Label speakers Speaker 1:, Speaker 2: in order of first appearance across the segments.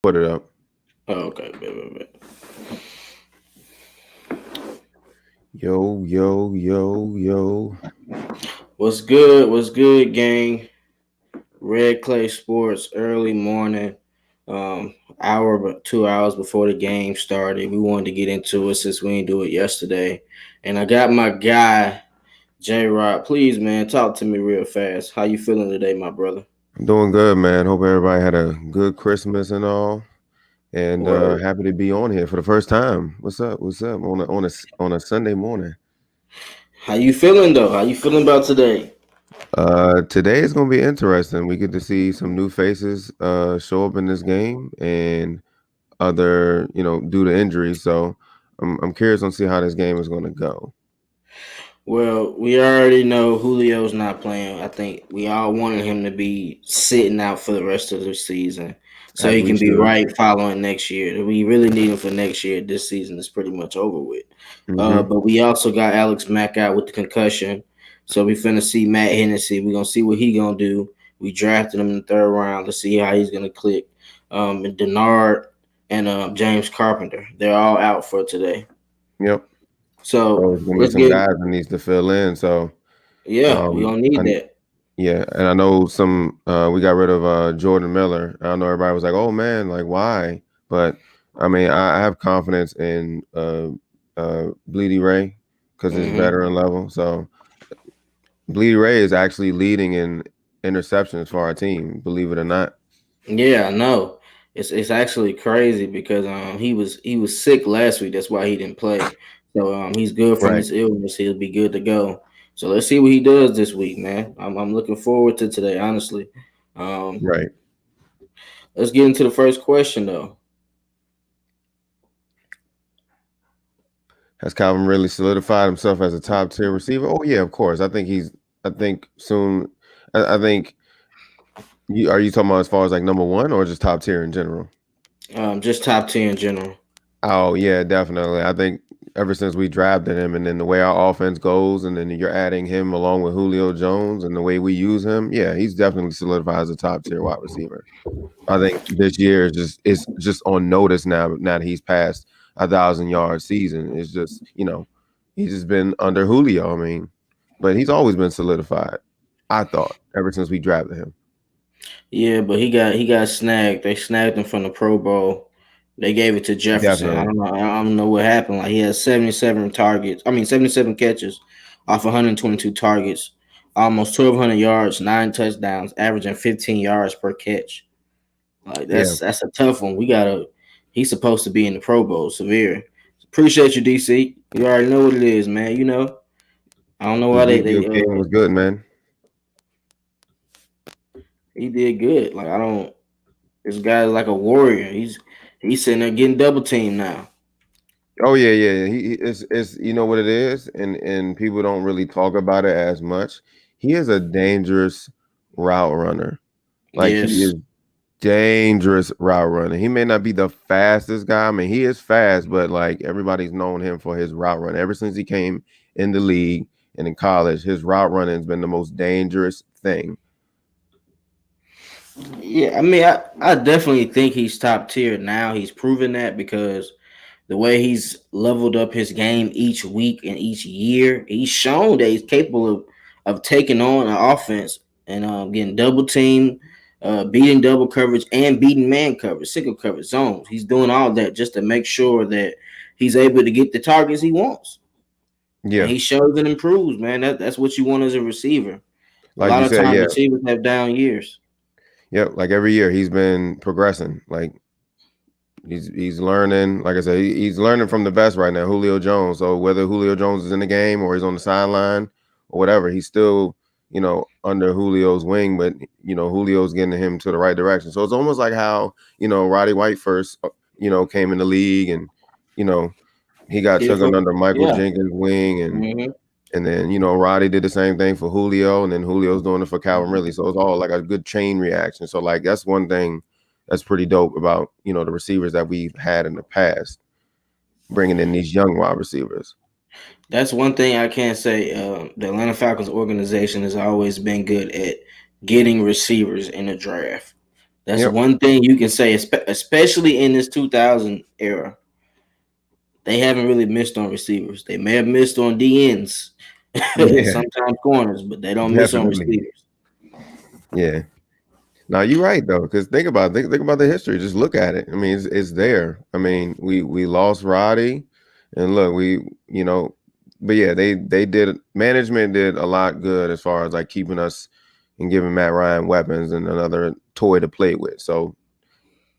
Speaker 1: Put it up.
Speaker 2: Oh, okay. Bet.
Speaker 1: Yo, yo, yo, yo.
Speaker 2: What's good? What's good, gang? Red Clay Sports, early morning, hour but 2 hours before the game started. We wanted to get into it since we didn't do it yesterday, and I got my guy J Rod. Please, man, talk to me real fast. How you feeling today, my brother?
Speaker 1: I'm doing good, man. Hope everybody had a good Christmas and all. And
Speaker 2: Word.
Speaker 1: happy to be on here for the first time. What's up? What's up on a Sunday morning?
Speaker 2: How you feeling though? How you feeling about today?
Speaker 1: Today is gonna be interesting. We get to see some new faces show up in this game and other, due to injuries. So I'm curious on see how this game is gonna go.
Speaker 2: Well, we already know Julio's not playing. I think we all wanted him to be sitting out for the rest of the season so
Speaker 1: As
Speaker 2: he
Speaker 1: we
Speaker 2: can be
Speaker 1: should.
Speaker 2: right following next year. We really need him for next year. This season is pretty much over with.
Speaker 1: Mm-hmm.
Speaker 2: But we also got Alex Mack out with the concussion. So we finna see Matt Hennessy. We're gonna see what he gonna do. We drafted him in the third round to see how he's gonna click. And Denard and James Carpenter. They're all out for today.
Speaker 1: Yep. So
Speaker 2: So
Speaker 1: it's gonna be
Speaker 2: let's
Speaker 1: some
Speaker 2: get
Speaker 1: guys that needs to fill in. So
Speaker 2: yeah, we
Speaker 1: um,
Speaker 2: gonna need
Speaker 1: I,
Speaker 2: that.
Speaker 1: Yeah, and I know we got rid of Jordan Miller. I know everybody was like, "Oh man, like why?" But I mean, I have confidence in Bleedy Ray because his
Speaker 2: Hmm.
Speaker 1: veteran level. So Bleedy Ray is actually leading in interceptions for our team, believe it or not.
Speaker 2: Yeah, I know. It's actually crazy because he was sick last week. That's why he didn't play. So he's good from
Speaker 1: Right,
Speaker 2: his illness. He'll be good to go. So let's see what he does this week, man. I'm looking forward to today, honestly. Um,
Speaker 1: right.
Speaker 2: let's get into the first question though.
Speaker 1: Has Calvin really solidified himself as a top tier receiver? Oh yeah, of course. I think he's. I think soon. I think. Are you talking about as far as like number one or just top tier in general?
Speaker 2: Just top 10 in general.
Speaker 1: Oh yeah, definitely. I think ever since we drafted him, and then the way our offense goes, and then you're adding him along with Julio Jones, and the way we use him, yeah, he's definitely solidified as a top tier wide receiver. I think this year is just on notice now. Now that he's passed 1,000 yard season, it's just he's just been under Julio. I mean, but he's always been solidified. I thought ever since we drafted him.
Speaker 2: Yeah, but he got snagged. They snagged him from the Pro Bowl. They gave it to Jefferson. I
Speaker 1: Definitely,
Speaker 2: don't know. I don't know what happened. Like he has 77 targets. I mean 77 catches off 122 targets, almost 1,200 yards, 9 touchdowns, averaging 15 yards per catch. Like
Speaker 1: yeah.
Speaker 2: that's a tough one. We gotta. He's supposed to be in the Pro Bowl. Severe. Appreciate you, DC. You already know what it is, man. You know. I don't know
Speaker 1: This
Speaker 2: why they
Speaker 1: week
Speaker 2: they
Speaker 1: your game was good, man.
Speaker 2: he did good. Like I don't. This guy's like a warrior. He's sitting there getting double teamed now.
Speaker 1: Oh yeah, yeah. It's you know what it is, and people don't really talk about it as much. He is a dangerous route runner. Like he
Speaker 2: Yes.
Speaker 1: is dangerous route runner. He may not be the fastest guy. I mean, he is fast, but like everybody's known him for his route run. Ever since he came in the league and in college, his route running has been the most dangerous thing.
Speaker 2: Yeah, I mean, I definitely think he's top tier now. He's proven that because the way he's leveled up his game each week and each year, he's shown that he's capable of taking on an offense and getting double teamed, beating double coverage, and beating man coverage, single coverage zones. He's doing all that just to make sure that he's able to get the targets he wants. And
Speaker 1: Yeah,
Speaker 2: he shows and improves, man. That's what you want as a receiver. A
Speaker 1: like
Speaker 2: lot
Speaker 1: you
Speaker 2: of
Speaker 1: said,
Speaker 2: times
Speaker 1: yeah,
Speaker 2: receivers have down years.
Speaker 1: yep. Like every year, he's been progressing. Like he's learning. Like I said, he's learning from the best right now, Julio Jones. So whether Julio Jones is in the game or he's on the sideline or whatever, he's still under Julio's wing. But Julio's getting him to the right direction. So it's almost like how Roddy White first came in the league, and you know he got
Speaker 2: Did for
Speaker 1: taken under Michael
Speaker 2: yeah.
Speaker 1: Jenkins' wing,
Speaker 2: Hmm.
Speaker 1: and then Roddy did the same thing for Julio, and then Julio's doing it for Calvin Ridley. So it's all like a good chain reaction. So like that's one thing that's pretty dope about the receivers that we've had in the past, bringing in these young wide receivers.
Speaker 2: That's one thing I can say. The Atlanta Falcons organization has always been good at getting receivers in the draft. That's
Speaker 1: Yep.
Speaker 2: one thing you can say, especially in this 2000 era. They haven't really missed on receivers. They may have missed on DNs and
Speaker 1: Yeah,
Speaker 2: sometimes corners, but they don't miss on
Speaker 1: definitely.
Speaker 2: receivers.
Speaker 1: Yeah. Now you're right though, because think about the history. Just look at it. I mean, it's there. I mean, we lost Roddy, and look, but yeah, they did management did a lot good as far as like keeping us and giving Matt Ryan weapons and another toy to play with. So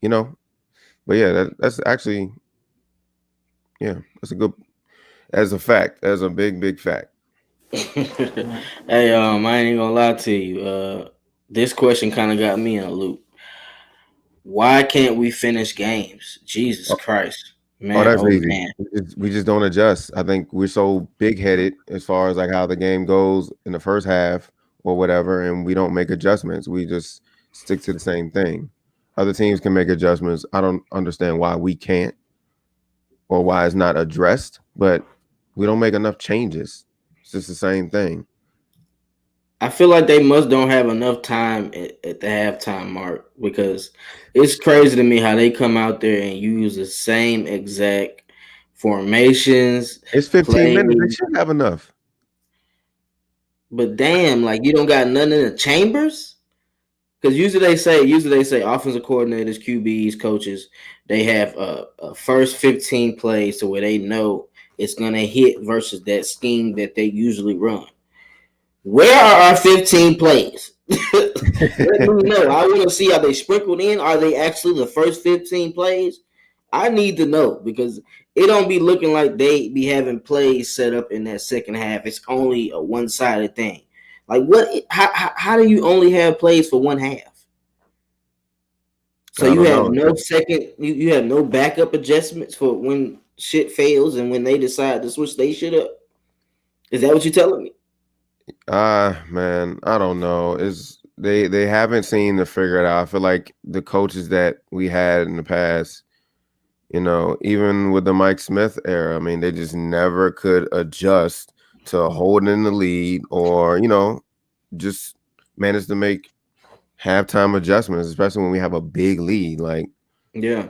Speaker 1: you know, but yeah, that's actually that's a good as a fact, as a big fact.
Speaker 2: Hey, I ain't gonna lie to you. This question kind of got me in a loop. Why can't we finish games? Jesus Christ,
Speaker 1: Oh,
Speaker 2: man!
Speaker 1: that's
Speaker 2: Oh
Speaker 1: easy.
Speaker 2: man!
Speaker 1: We just don't adjust. I think we're so big-headed as far as like how the game goes in the first half or whatever, and we don't make adjustments. We just stick to the same thing. Other teams can make adjustments. I don't understand why we can't or why it's not addressed, but we don't make enough changes. It's just the same thing.
Speaker 2: I feel like they must don't have enough time at the halftime mark because it's crazy to me how they come out there and use the same exact formations,
Speaker 1: It's 15 minutes. They
Speaker 2: plays.
Speaker 1: should have enough.
Speaker 2: But damn, like you don't got nothing in the chambers. Because usually they say offensive coordinators, QBs, coaches, they have a first 15 plays to where they know it's gonna hit versus that scheme that they usually run. Where are our 15 plays? Let me know. I want to see, are they sprinkled in? Are they actually the first 15 plays? I need to know because it don't be looking like they be having plays set up in that second half. It's only a one-sided thing. Like what? How do you only have plays for one half? So
Speaker 1: I
Speaker 2: you
Speaker 1: don't
Speaker 2: have
Speaker 1: know.
Speaker 2: no second. You have no backup adjustments for when shit fails and when they decide to switch they shit up. Is that what you're telling me?
Speaker 1: Man, I don't know. Is they haven't seemed to figure it out. I feel like the coaches that we had in the past, even with the Mike Smith era, I mean, they just never could adjust to holding the lead or, just manage to make halftime adjustments, especially when we have a big lead. Like,
Speaker 2: Yeah.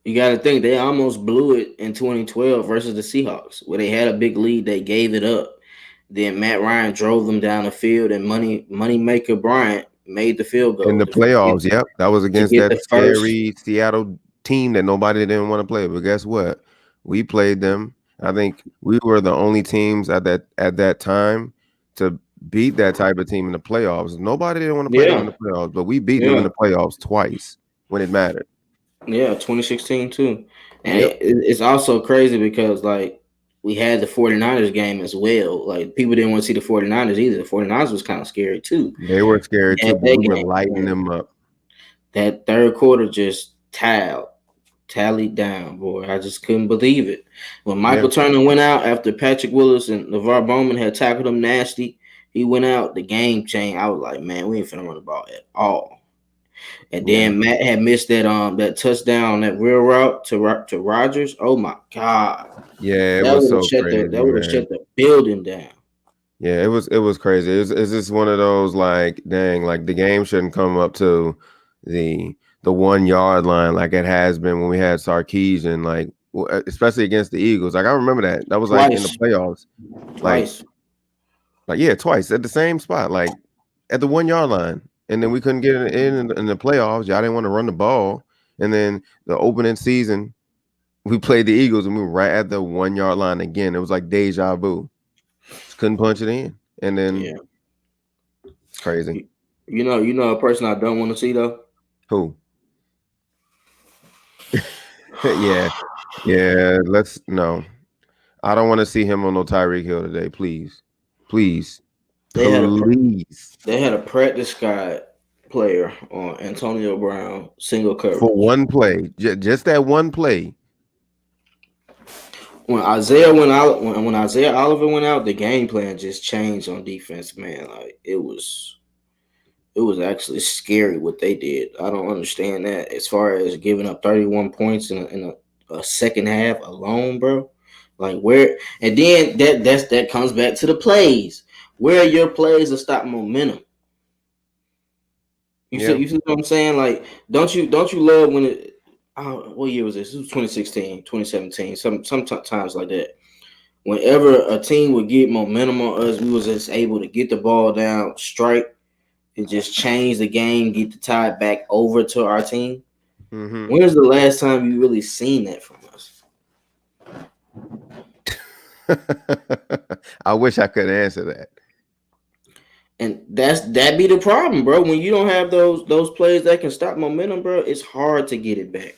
Speaker 2: You got to think they almost blew it in 2012 versus the Seahawks, where they had a big lead, they gave it up. Then Matt Ryan drove them down the field, and Moneymaker Bryant made the field
Speaker 1: in
Speaker 2: goal
Speaker 1: the playoffs, yep, that was
Speaker 2: to
Speaker 1: against
Speaker 2: get
Speaker 1: that
Speaker 2: the first.
Speaker 1: scary Seattle team that nobody didn't want to play. But guess what? We played them. I think we were the only teams at that time to beat that type of team in the playoffs. Nobody didn't want to play them in
Speaker 2: Yeah,
Speaker 1: the playoffs, but we beat them in
Speaker 2: yeah,
Speaker 1: the playoffs twice when it mattered.
Speaker 2: yeah. 2016 too, and
Speaker 1: Yep.
Speaker 2: it's also crazy because like we had the 49ers game as well. Like people didn't want to see the 49ers either. The 49ers was kind of scary too.
Speaker 1: They were scared
Speaker 2: Had
Speaker 1: too, but
Speaker 2: that
Speaker 1: we were
Speaker 2: game,
Speaker 1: lighting
Speaker 2: and
Speaker 1: them up.
Speaker 2: that third quarter just tallied down, boy. I just couldn't believe it. When
Speaker 1: Yeah.
Speaker 2: Michael Turner went out after Patrick Willis and LeVar Bowman had tackled him nasty, he went out, the game changed. I was like, man, we ain't finna run the ball at all. And
Speaker 1: Yeah.
Speaker 2: then Matt had missed that touchdown, that real route to Rodgers. Oh my god.
Speaker 1: Yeah, it
Speaker 2: That
Speaker 1: was
Speaker 2: would have
Speaker 1: so
Speaker 2: shut
Speaker 1: crazy, man.
Speaker 2: the building down.
Speaker 1: Yeah, it was crazy. It's just one of those like, dang, like the game shouldn't come up to the 1 yard line like it has been when we had Sarkisian, like especially against the Eagles. Like I remember that. That was like in the
Speaker 2: Twice.
Speaker 1: playoffs. Like
Speaker 2: Twice.
Speaker 1: yeah, twice at the same spot, like at the 1 yard line. And then we couldn't get it in the playoffs. Y'all didn't want to run the ball. And then the opening season, we played the Eagles and we were right at the 1 yard line again. It was like deja vu. Just couldn't punch it in. And then
Speaker 2: Yeah.
Speaker 1: it's crazy.
Speaker 2: You know a person I don't want to see though.
Speaker 1: Who? Yeah. Yeah. Let's no. I don't want to see him on no Tyreek Hill today. Please. Please.
Speaker 2: They had a
Speaker 1: Please.
Speaker 2: They had a practice squad player on Antonio Brown single
Speaker 1: For
Speaker 2: coverage.
Speaker 1: one play. Just that one play.
Speaker 2: When Isaiah went out, when Isaiah Oliver went out, the game plan just changed on defense. Man, like it was actually scary what they did. I don't understand that as far as giving up 31 points in a second half alone, bro. Like where, and then that comes back to the plays. Where are your plays to stop momentum?
Speaker 1: Yeah.
Speaker 2: You see what I'm saying? Like, don't you love when it? What year was this? It was 2016, 2017, sometimes like that. Whenever a team would get momentum on us, we was just able to get the ball down, strike, and just change the game, get the tide back over to our team.
Speaker 1: Mm-hmm.
Speaker 2: When is the last time you really seen that from us?
Speaker 1: I wish I could answer that.
Speaker 2: And that be the problem, bro. When you don't have those plays that can stop momentum, bro, it's hard to get it back.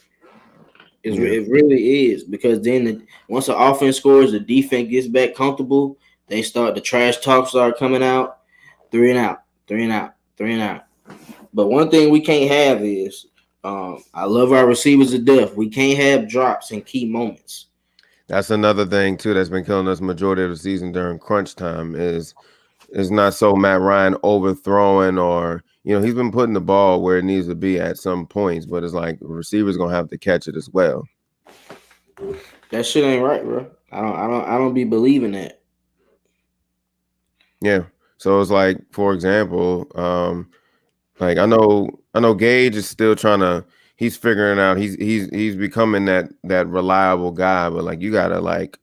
Speaker 1: Yeah.
Speaker 2: It really is because then once the offense scores, the defense gets back comfortable. They start the trash talk start coming out, 3 and out, 3 and out, 3 and out. But one thing we can't have is, I love our receivers to death. We can't have drops in key moments.
Speaker 1: That's another thing too that's been killing us majority of the season during crunch time is not so Matt Ryan overthrowing or he's been putting the ball where it needs to be at some points, but it's like receivers gonna have to catch it as well.
Speaker 2: That shit ain't right, bro. I don't be believing that.
Speaker 1: Yeah. So it's like, for example, like I know Gage is still he's figuring out he's becoming that reliable guy, but like you gotta like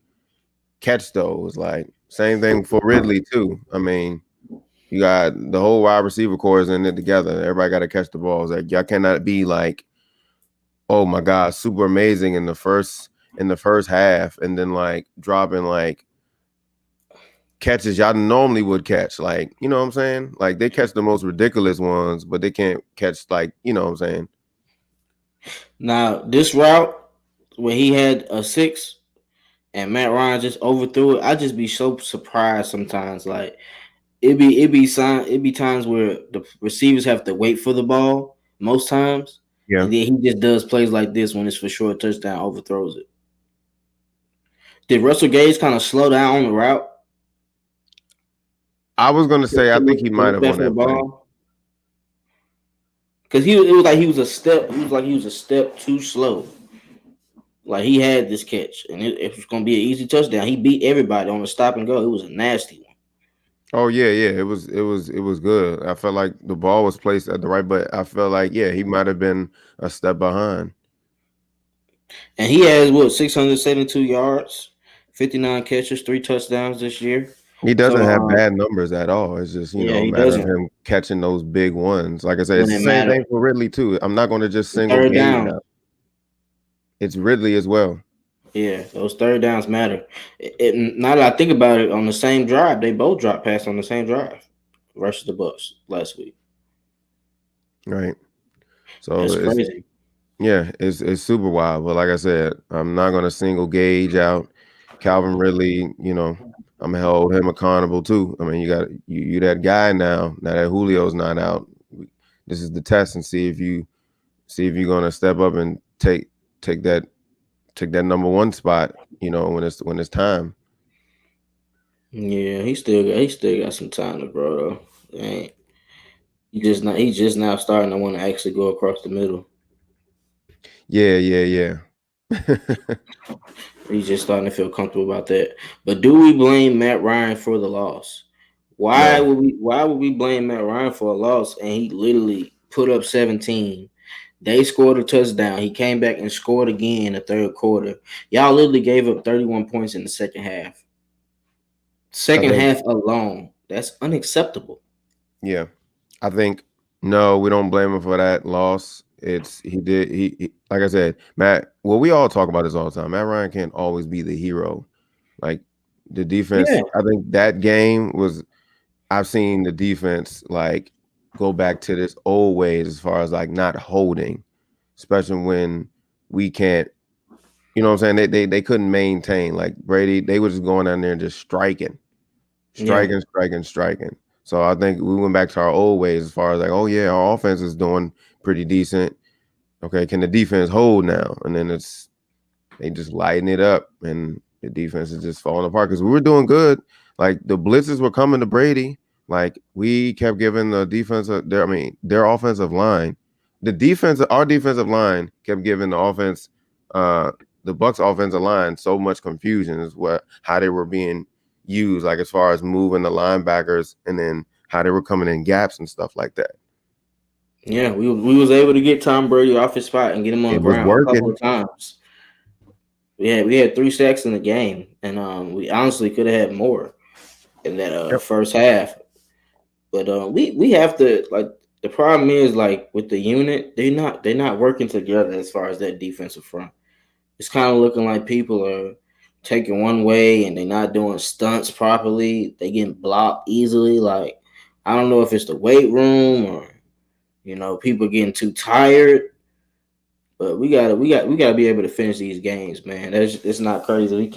Speaker 1: catch those. Like same thing for Ridley too. I mean, you got the whole wide receiver core is in it together. Everybody got to catch the balls. Like y'all cannot be like, oh my god, super amazing in the first half, and then like dropping like catches y'all normally would catch. Like you know what I'm saying? Like they catch the most ridiculous ones, but they can't catch like you know what I'm saying?
Speaker 2: Now this route where he had a 6 and Matt Ryan just overthrew it, I just be so surprised sometimes. Like it be times where the receivers have to wait for the ball most times,
Speaker 1: Yeah.
Speaker 2: and then he just does plays like this when it's for sure a touchdown, overthrows it. Did Russell Gage kind of slow down on the route
Speaker 1: I was gonna say I think he
Speaker 2: to
Speaker 1: might
Speaker 2: look
Speaker 1: have
Speaker 2: back
Speaker 1: on
Speaker 2: for the
Speaker 1: that play.
Speaker 2: ball? Because it was like he was a step too slow. Like he had this catch, and it was gonna be an easy touchdown. He beat everybody on the stop and go. It was a nasty one.
Speaker 1: Oh yeah, yeah. It was good. I felt like the ball was placed at the right, but I felt like he might have been a step behind.
Speaker 2: And he has what 672 yards, 59 catches, 3 touchdowns this year.
Speaker 1: He
Speaker 2: So
Speaker 1: doesn't have bad numbers at all. It's just,
Speaker 2: yeah,
Speaker 1: a
Speaker 2: he
Speaker 1: matter of
Speaker 2: doesn't
Speaker 1: him catching those big ones. Like I said,
Speaker 2: when
Speaker 1: it's
Speaker 2: it
Speaker 1: the same
Speaker 2: matters.
Speaker 1: thing for Ridley too. I'm not going to just
Speaker 2: The
Speaker 1: single
Speaker 2: third
Speaker 1: Gage
Speaker 2: down,
Speaker 1: out. It's Ridley as well.
Speaker 2: yeah, those third downs matter. Now that I think about it, on the same drive, they both dropped past on the same drive versus the Bucks last week.
Speaker 1: Right. So
Speaker 2: That's crazy.
Speaker 1: it's super wild. But like I said, I'm not going to single Gage out. Calvin Ridley, I'm gonna hold him accountable too. I mean, you that guy now. Now that Julio's not out, this is the test and see if you're gonna step up and take that number one spot. When it's time.
Speaker 2: Yeah, he still got some time to grow though. Ain't he's just now starting to want to actually go across the middle.
Speaker 1: Yeah, yeah, yeah.
Speaker 2: He's just starting to feel comfortable about that. But do we blame Matt Ryan for the loss?
Speaker 1: No,
Speaker 2: Why would we blame Matt Ryan for a loss? And he literally put up 17. They scored a touchdown. He came back and scored again in the third quarter. Y'all literally gave up 31 points in the second half.
Speaker 1: I
Speaker 2: Second
Speaker 1: think
Speaker 2: half alone. That's unacceptable.
Speaker 1: yeah. I think no, we don't blame him for that loss. It's he like I said, Matt. Well, we all talk about this all the time. Matt Ryan can't always be the hero. Like the defense,
Speaker 2: Yeah.
Speaker 1: I think that game was. I've seen the defense like go back to this old ways as far as like not holding, especially when we can't. You know what I'm saying? They couldn't maintain like Brady. They were just going down there and just striking,
Speaker 2: Yeah.
Speaker 1: striking, striking, striking. So I think we went back to our old ways as far as like, oh yeah, our offense is doing pretty decent. Okay, can the defense hold now? And then they just lighten it up, and the defense is just falling apart because we were doing good. Like the blitzes were coming to Brady. Like we kept giving the defense their offensive line, our defensive line kept giving the offense, the Bucks offensive line so much confusion is how they were being used, like as far as moving the linebackers and then how they were coming in gaps and stuff like that.
Speaker 2: Yeah, we was able to get Tom Brady off his spot and get him on the
Speaker 1: It was
Speaker 2: ground a couple
Speaker 1: working.
Speaker 2: of times. We had 3 sacks in the game, and we honestly could have had more in that
Speaker 1: Yep.
Speaker 2: first half. But we have to like the problem is like with the unit, they're not working together as far as that defensive front. It's kind of looking like people are taking one way and they're not doing stunts properly. They getting blocked easily. Like I don't know if it's the weight room or people getting too tired. But we gotta be able to finish these games, man. It's not crazy. We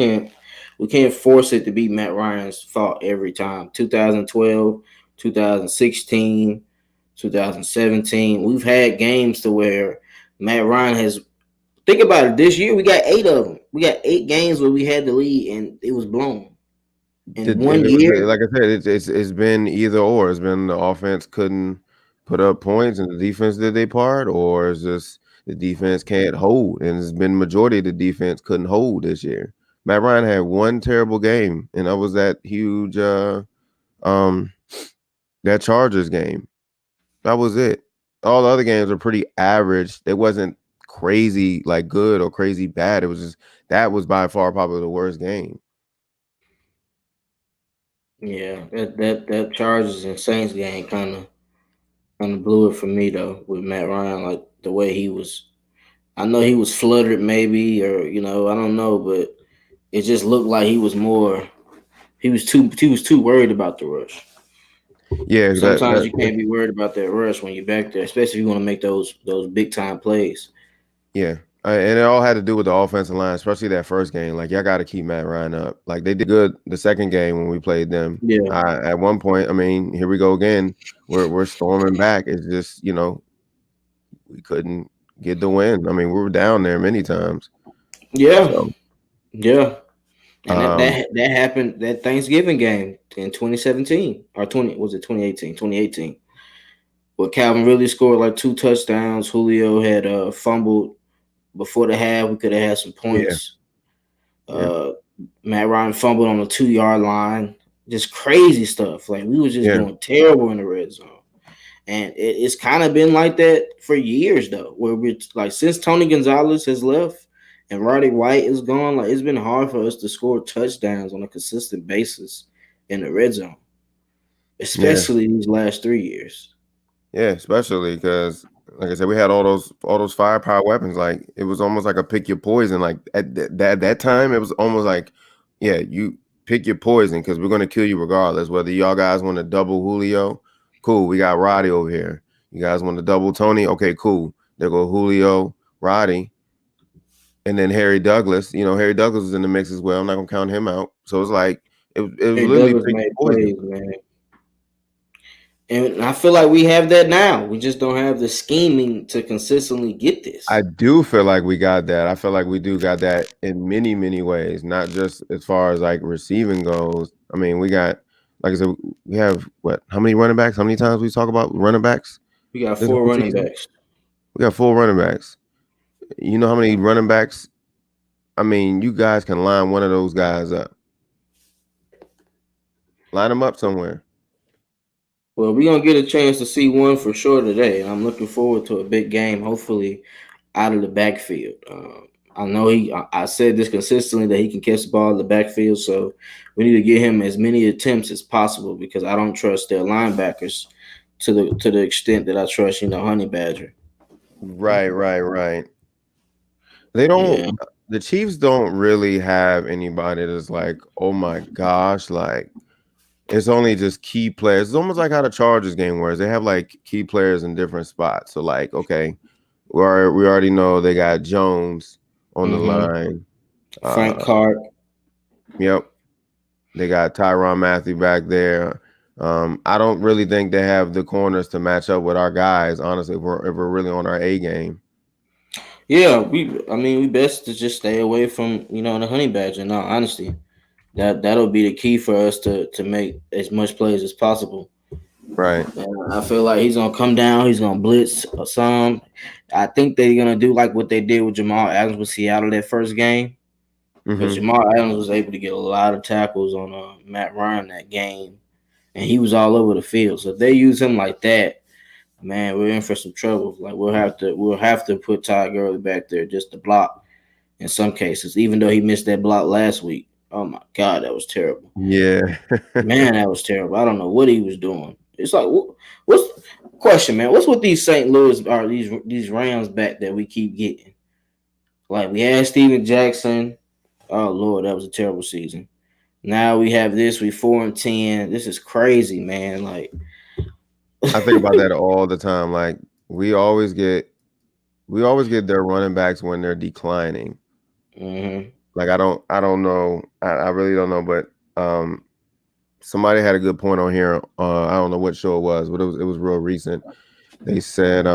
Speaker 2: can't force it to be Matt Ryan's fault every time. 2012, 2016, 2017. We've had games to where Matt Ryan has. Think about it. This year we got 8 of them. We got 8 games where we had the lead and it was blown. In
Speaker 1: And
Speaker 2: one
Speaker 1: it was
Speaker 2: year,
Speaker 1: like I said, it's been either or. It's been the offense couldn't put up points and the defense did their part, or it's just the defense can't hold. And it's been majority of the defense couldn't hold this year. Matt Ryan had one terrible game, and that was that huge um that Chargers game. That was it. All the other games were pretty average. It wasn't crazy like good or crazy bad. It was just that was by far probably the worst game.
Speaker 2: yeah, that Chargers and Saints game kind of blew it for me though with Matt Ryan, like the way he was. I know he was fluttered maybe, or I don't know, but it just looked like he was more. He was too worried about the rush.
Speaker 1: Yeah,
Speaker 2: Sometimes you can't be worried about that rush when you're back there, especially if you want to make those big time plays.
Speaker 1: yeah. And it all had to do with the offensive line, especially that first game. Like, y'all got to keep Matt Ryan up. Like, they did good the second game when we played them.
Speaker 2: Yeah,
Speaker 1: At one point, I mean, here we go again. We're storming back. It's just, we couldn't get the win. I mean, we were down there many times.
Speaker 2: yeah,
Speaker 1: So,
Speaker 2: yeah. And that
Speaker 1: um,
Speaker 2: that that happened that Thanksgiving game in 2017 or 20 was it 2018? 2018. Where Calvin really scored like 2 touchdowns. Julio had fumbled before the half. We could have had some
Speaker 1: yeah,
Speaker 2: points.
Speaker 1: yeah,
Speaker 2: Uh, Matt Ryan fumbled on the 2 yard line. Just crazy stuff. Like we was just
Speaker 1: yeah.
Speaker 2: doing terrible in the red zone. And it's kind of been like that for years though, where we're like since Tony Gonzalez has left and Roddy White is gone, like it's been hard for us to score touchdowns on a consistent basis in the red zone,
Speaker 1: Yeah.
Speaker 2: especially these last 3 years.
Speaker 1: Yeah, especially because, like I said, we had all those firepower weapons. Like it was almost like a pick your poison. Like at that time, it was almost like, yeah, you pick your poison because we're gonna kill you regardless. Whether y'all guys want to double Julio, cool. We got Roddy over here. You guys want to double Tony? Okay, cool. There go Julio, Roddy, and then Harry Douglas. Harry Douglas was in the mix as well. I'm not gonna count him out. So it's like it was
Speaker 2: Hey,
Speaker 1: literally
Speaker 2: Douglas
Speaker 1: pick
Speaker 2: made
Speaker 1: your poison.
Speaker 2: plays, man. And I feel like we have that now. We just don't have the scheming to consistently get
Speaker 1: I
Speaker 2: this.
Speaker 1: do feel like we got that. I feel like we do got that in many, many ways, not just as far as like receiving goes. I mean, we got, like I said, we have what? How many running backs? How many times we talk about running backs
Speaker 2: We got
Speaker 1: this
Speaker 2: four
Speaker 1: whole
Speaker 2: running
Speaker 1: season?
Speaker 2: backs.
Speaker 1: We got 4 running backs. You know how many running backs? I mean, you guys can line one of those guys up, line them up somewhere.
Speaker 2: Well, we're gonna get a chance to see one for sure today, and I'm looking forward to a big game. Hopefully, out of the backfield. I know I said this consistently that he can catch the ball in the backfield, so we need to get him as many attempts as possible because I don't trust their linebackers to the extent that I trust Honey Badger.
Speaker 1: Right, right, right. They don't.
Speaker 2: Yeah,
Speaker 1: The Chiefs don't really have anybody that's like, oh my gosh, like. It's only just key players. It's almost like how the Chargers game was. They have like key players in different spots. So like, okay, we already know they got Jones on the
Speaker 2: mm-hmm.
Speaker 1: line.
Speaker 2: Frank
Speaker 1: Uh,
Speaker 2: Clark.
Speaker 1: yep, they got Tyrann Matthew back there. I don't really think they have the corners to match up with our guys. Honestly, if we're really on our A game.
Speaker 2: Yeah, we best to just stay away from the Honey Badger. No, honestly, that'll be the key for us to make as much plays as possible.
Speaker 1: Right.
Speaker 2: And I feel like he's gonna come down. He's gonna blitz some. I think they're gonna do like what they did with Jamal Adams with Seattle that first game because
Speaker 1: Mm-hmm.
Speaker 2: Jamal Adams was able to get a lot of tackles on Matt Ryan that game, and he was all over the field. So if they use him like that, man, we're in for some trouble. Like we'll have to put Todd Gurley back there just to block in some cases, even though he missed that block last week. Oh my god, that was terrible.
Speaker 1: Yeah.
Speaker 2: Man, that was terrible. I don't know what he was doing. It's like what's question, man? What's with these St. Louis or these Rams back that we keep getting? Like we had Steven Jackson. Oh Lord, that was a terrible season. Now we have this. We 4-10. This is crazy, man. Like,
Speaker 1: I think about that all the time. Like we always get their running backs when they're declining.
Speaker 2: hmm
Speaker 1: Like I don't know. I really don't know, but somebody had a good point on here. I don't know what show it was, but it was real recent. They said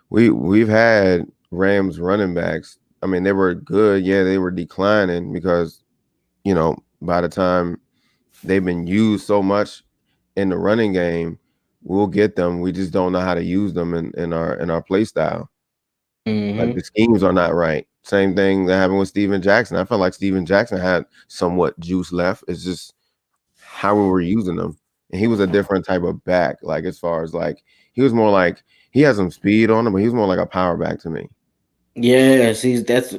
Speaker 1: we've had Rams running backs. I mean, they were good. Yeah, they were declining because, by the time they've been used so much in the running game, we'll get them. We just don't know how to use them in our play style. Like the
Speaker 2: hmm
Speaker 1: schemes are not right. Same thing that happened with Steven Jackson. I felt like Steven Jackson had somewhat juice left. It's just how we were using him. And he was a different type of back. Like as far as like he was more like he had some speed on him, but he was more like a power back to me.
Speaker 2: Yes, that's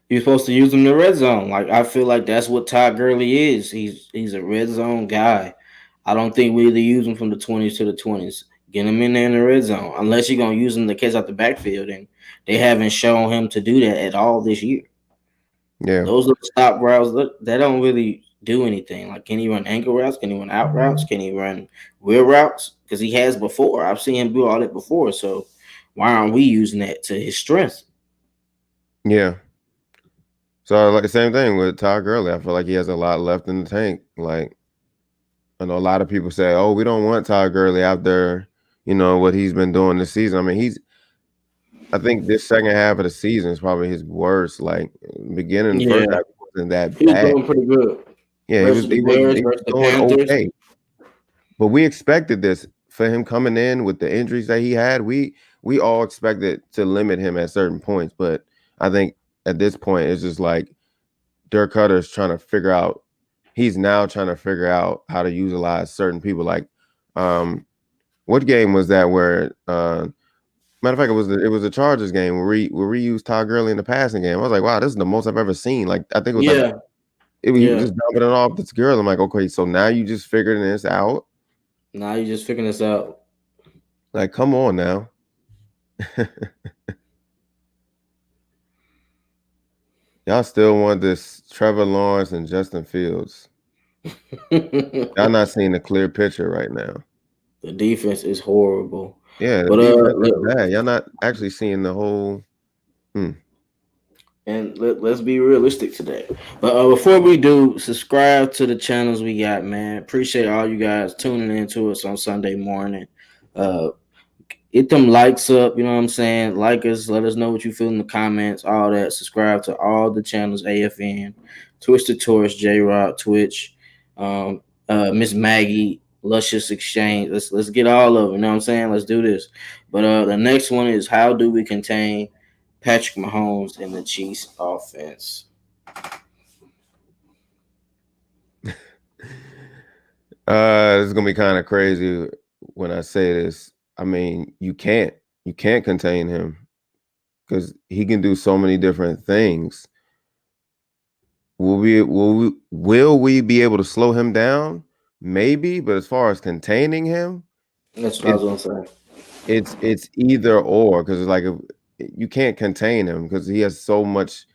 Speaker 2: you're supposed to use him in the red zone. Like I feel like that's what Todd Gurley is. He's a red zone guy. I don't think we either use him from the 20s to the 20s. Get him in there in the red zone. Unless you're gonna use him to catch out the backfield, and they haven't shown him to do that at all this year.
Speaker 1: Yeah.
Speaker 2: Those little stop routes, they don't really do anything. Like, can he run ankle routes? Can he run out routes? Can he run wheel routes? Because he has before. I've seen him do all that before. So why aren't we using that to his strength?
Speaker 1: Yeah. So like the same thing with Todd Gurley. I feel like he has a lot left in the tank. Like I know a lot of people say, "Oh, we don't want Todd Gurley out there." What he's been doing this season. I mean, I think this second half of the season is probably his worst. Like beginning, the first
Speaker 2: Yeah,
Speaker 1: half wasn't that
Speaker 2: he was
Speaker 1: bad.
Speaker 2: doing pretty good
Speaker 1: Yeah, he was
Speaker 2: versus the
Speaker 1: he was
Speaker 2: Bears
Speaker 1: he was
Speaker 2: versus the
Speaker 1: doing
Speaker 2: Panthers.
Speaker 1: okay. But we expected this for him coming in with the injuries that he had. We all expected to limit him at certain points, but I think at this point it's just like Dirk Cutter's trying to figure out. He's now trying to figure out how to utilize certain people. Like, what game was that? Where matter of fact, it was the Chargers game where we used Todd Gurley in the passing game. I was like, wow, this is the most I've ever seen. Like, I think it was like
Speaker 2: Yeah,
Speaker 1: he was
Speaker 2: yeah.
Speaker 1: just dumping it off this girl. I'm like, okay, so now you just figuring this out.
Speaker 2: Now you just figuring this out.
Speaker 1: Like, come on now. Y'all still want this Trevor Lawrence and Justin Fields. Y'all not seeing a clear picture right now.
Speaker 2: The defense is horrible.
Speaker 1: Yeah, the
Speaker 2: But
Speaker 1: defense is bad. Y'all not actually seeing the whole. Hmm.
Speaker 2: let's be realistic today. But before we do, subscribe to the channels we got, man. Appreciate all you guys tuning in to us on Sunday morning. Uh, Get them likes up, you know what I'm saying? Like us, let us know what you feel in the comments, all that. Subscribe to all the channels, AFN, Twisted Taurus, J Rock, Twitch, Miss Maggie, Luscious Exchange. Let's get all of them, you know what I'm saying? Let's do this. But the next one is how do we contain Patrick Mahomes in the Chiefs offense?
Speaker 1: This is gonna be kind of crazy when I say this. I mean, you can't contain him because he can do so many different things. Will we be able to slow him down? Maybe, but as far as containing him,
Speaker 2: That's what I
Speaker 1: it
Speaker 2: was gonna say.
Speaker 1: it's either or because it's like you can't contain him because he has so much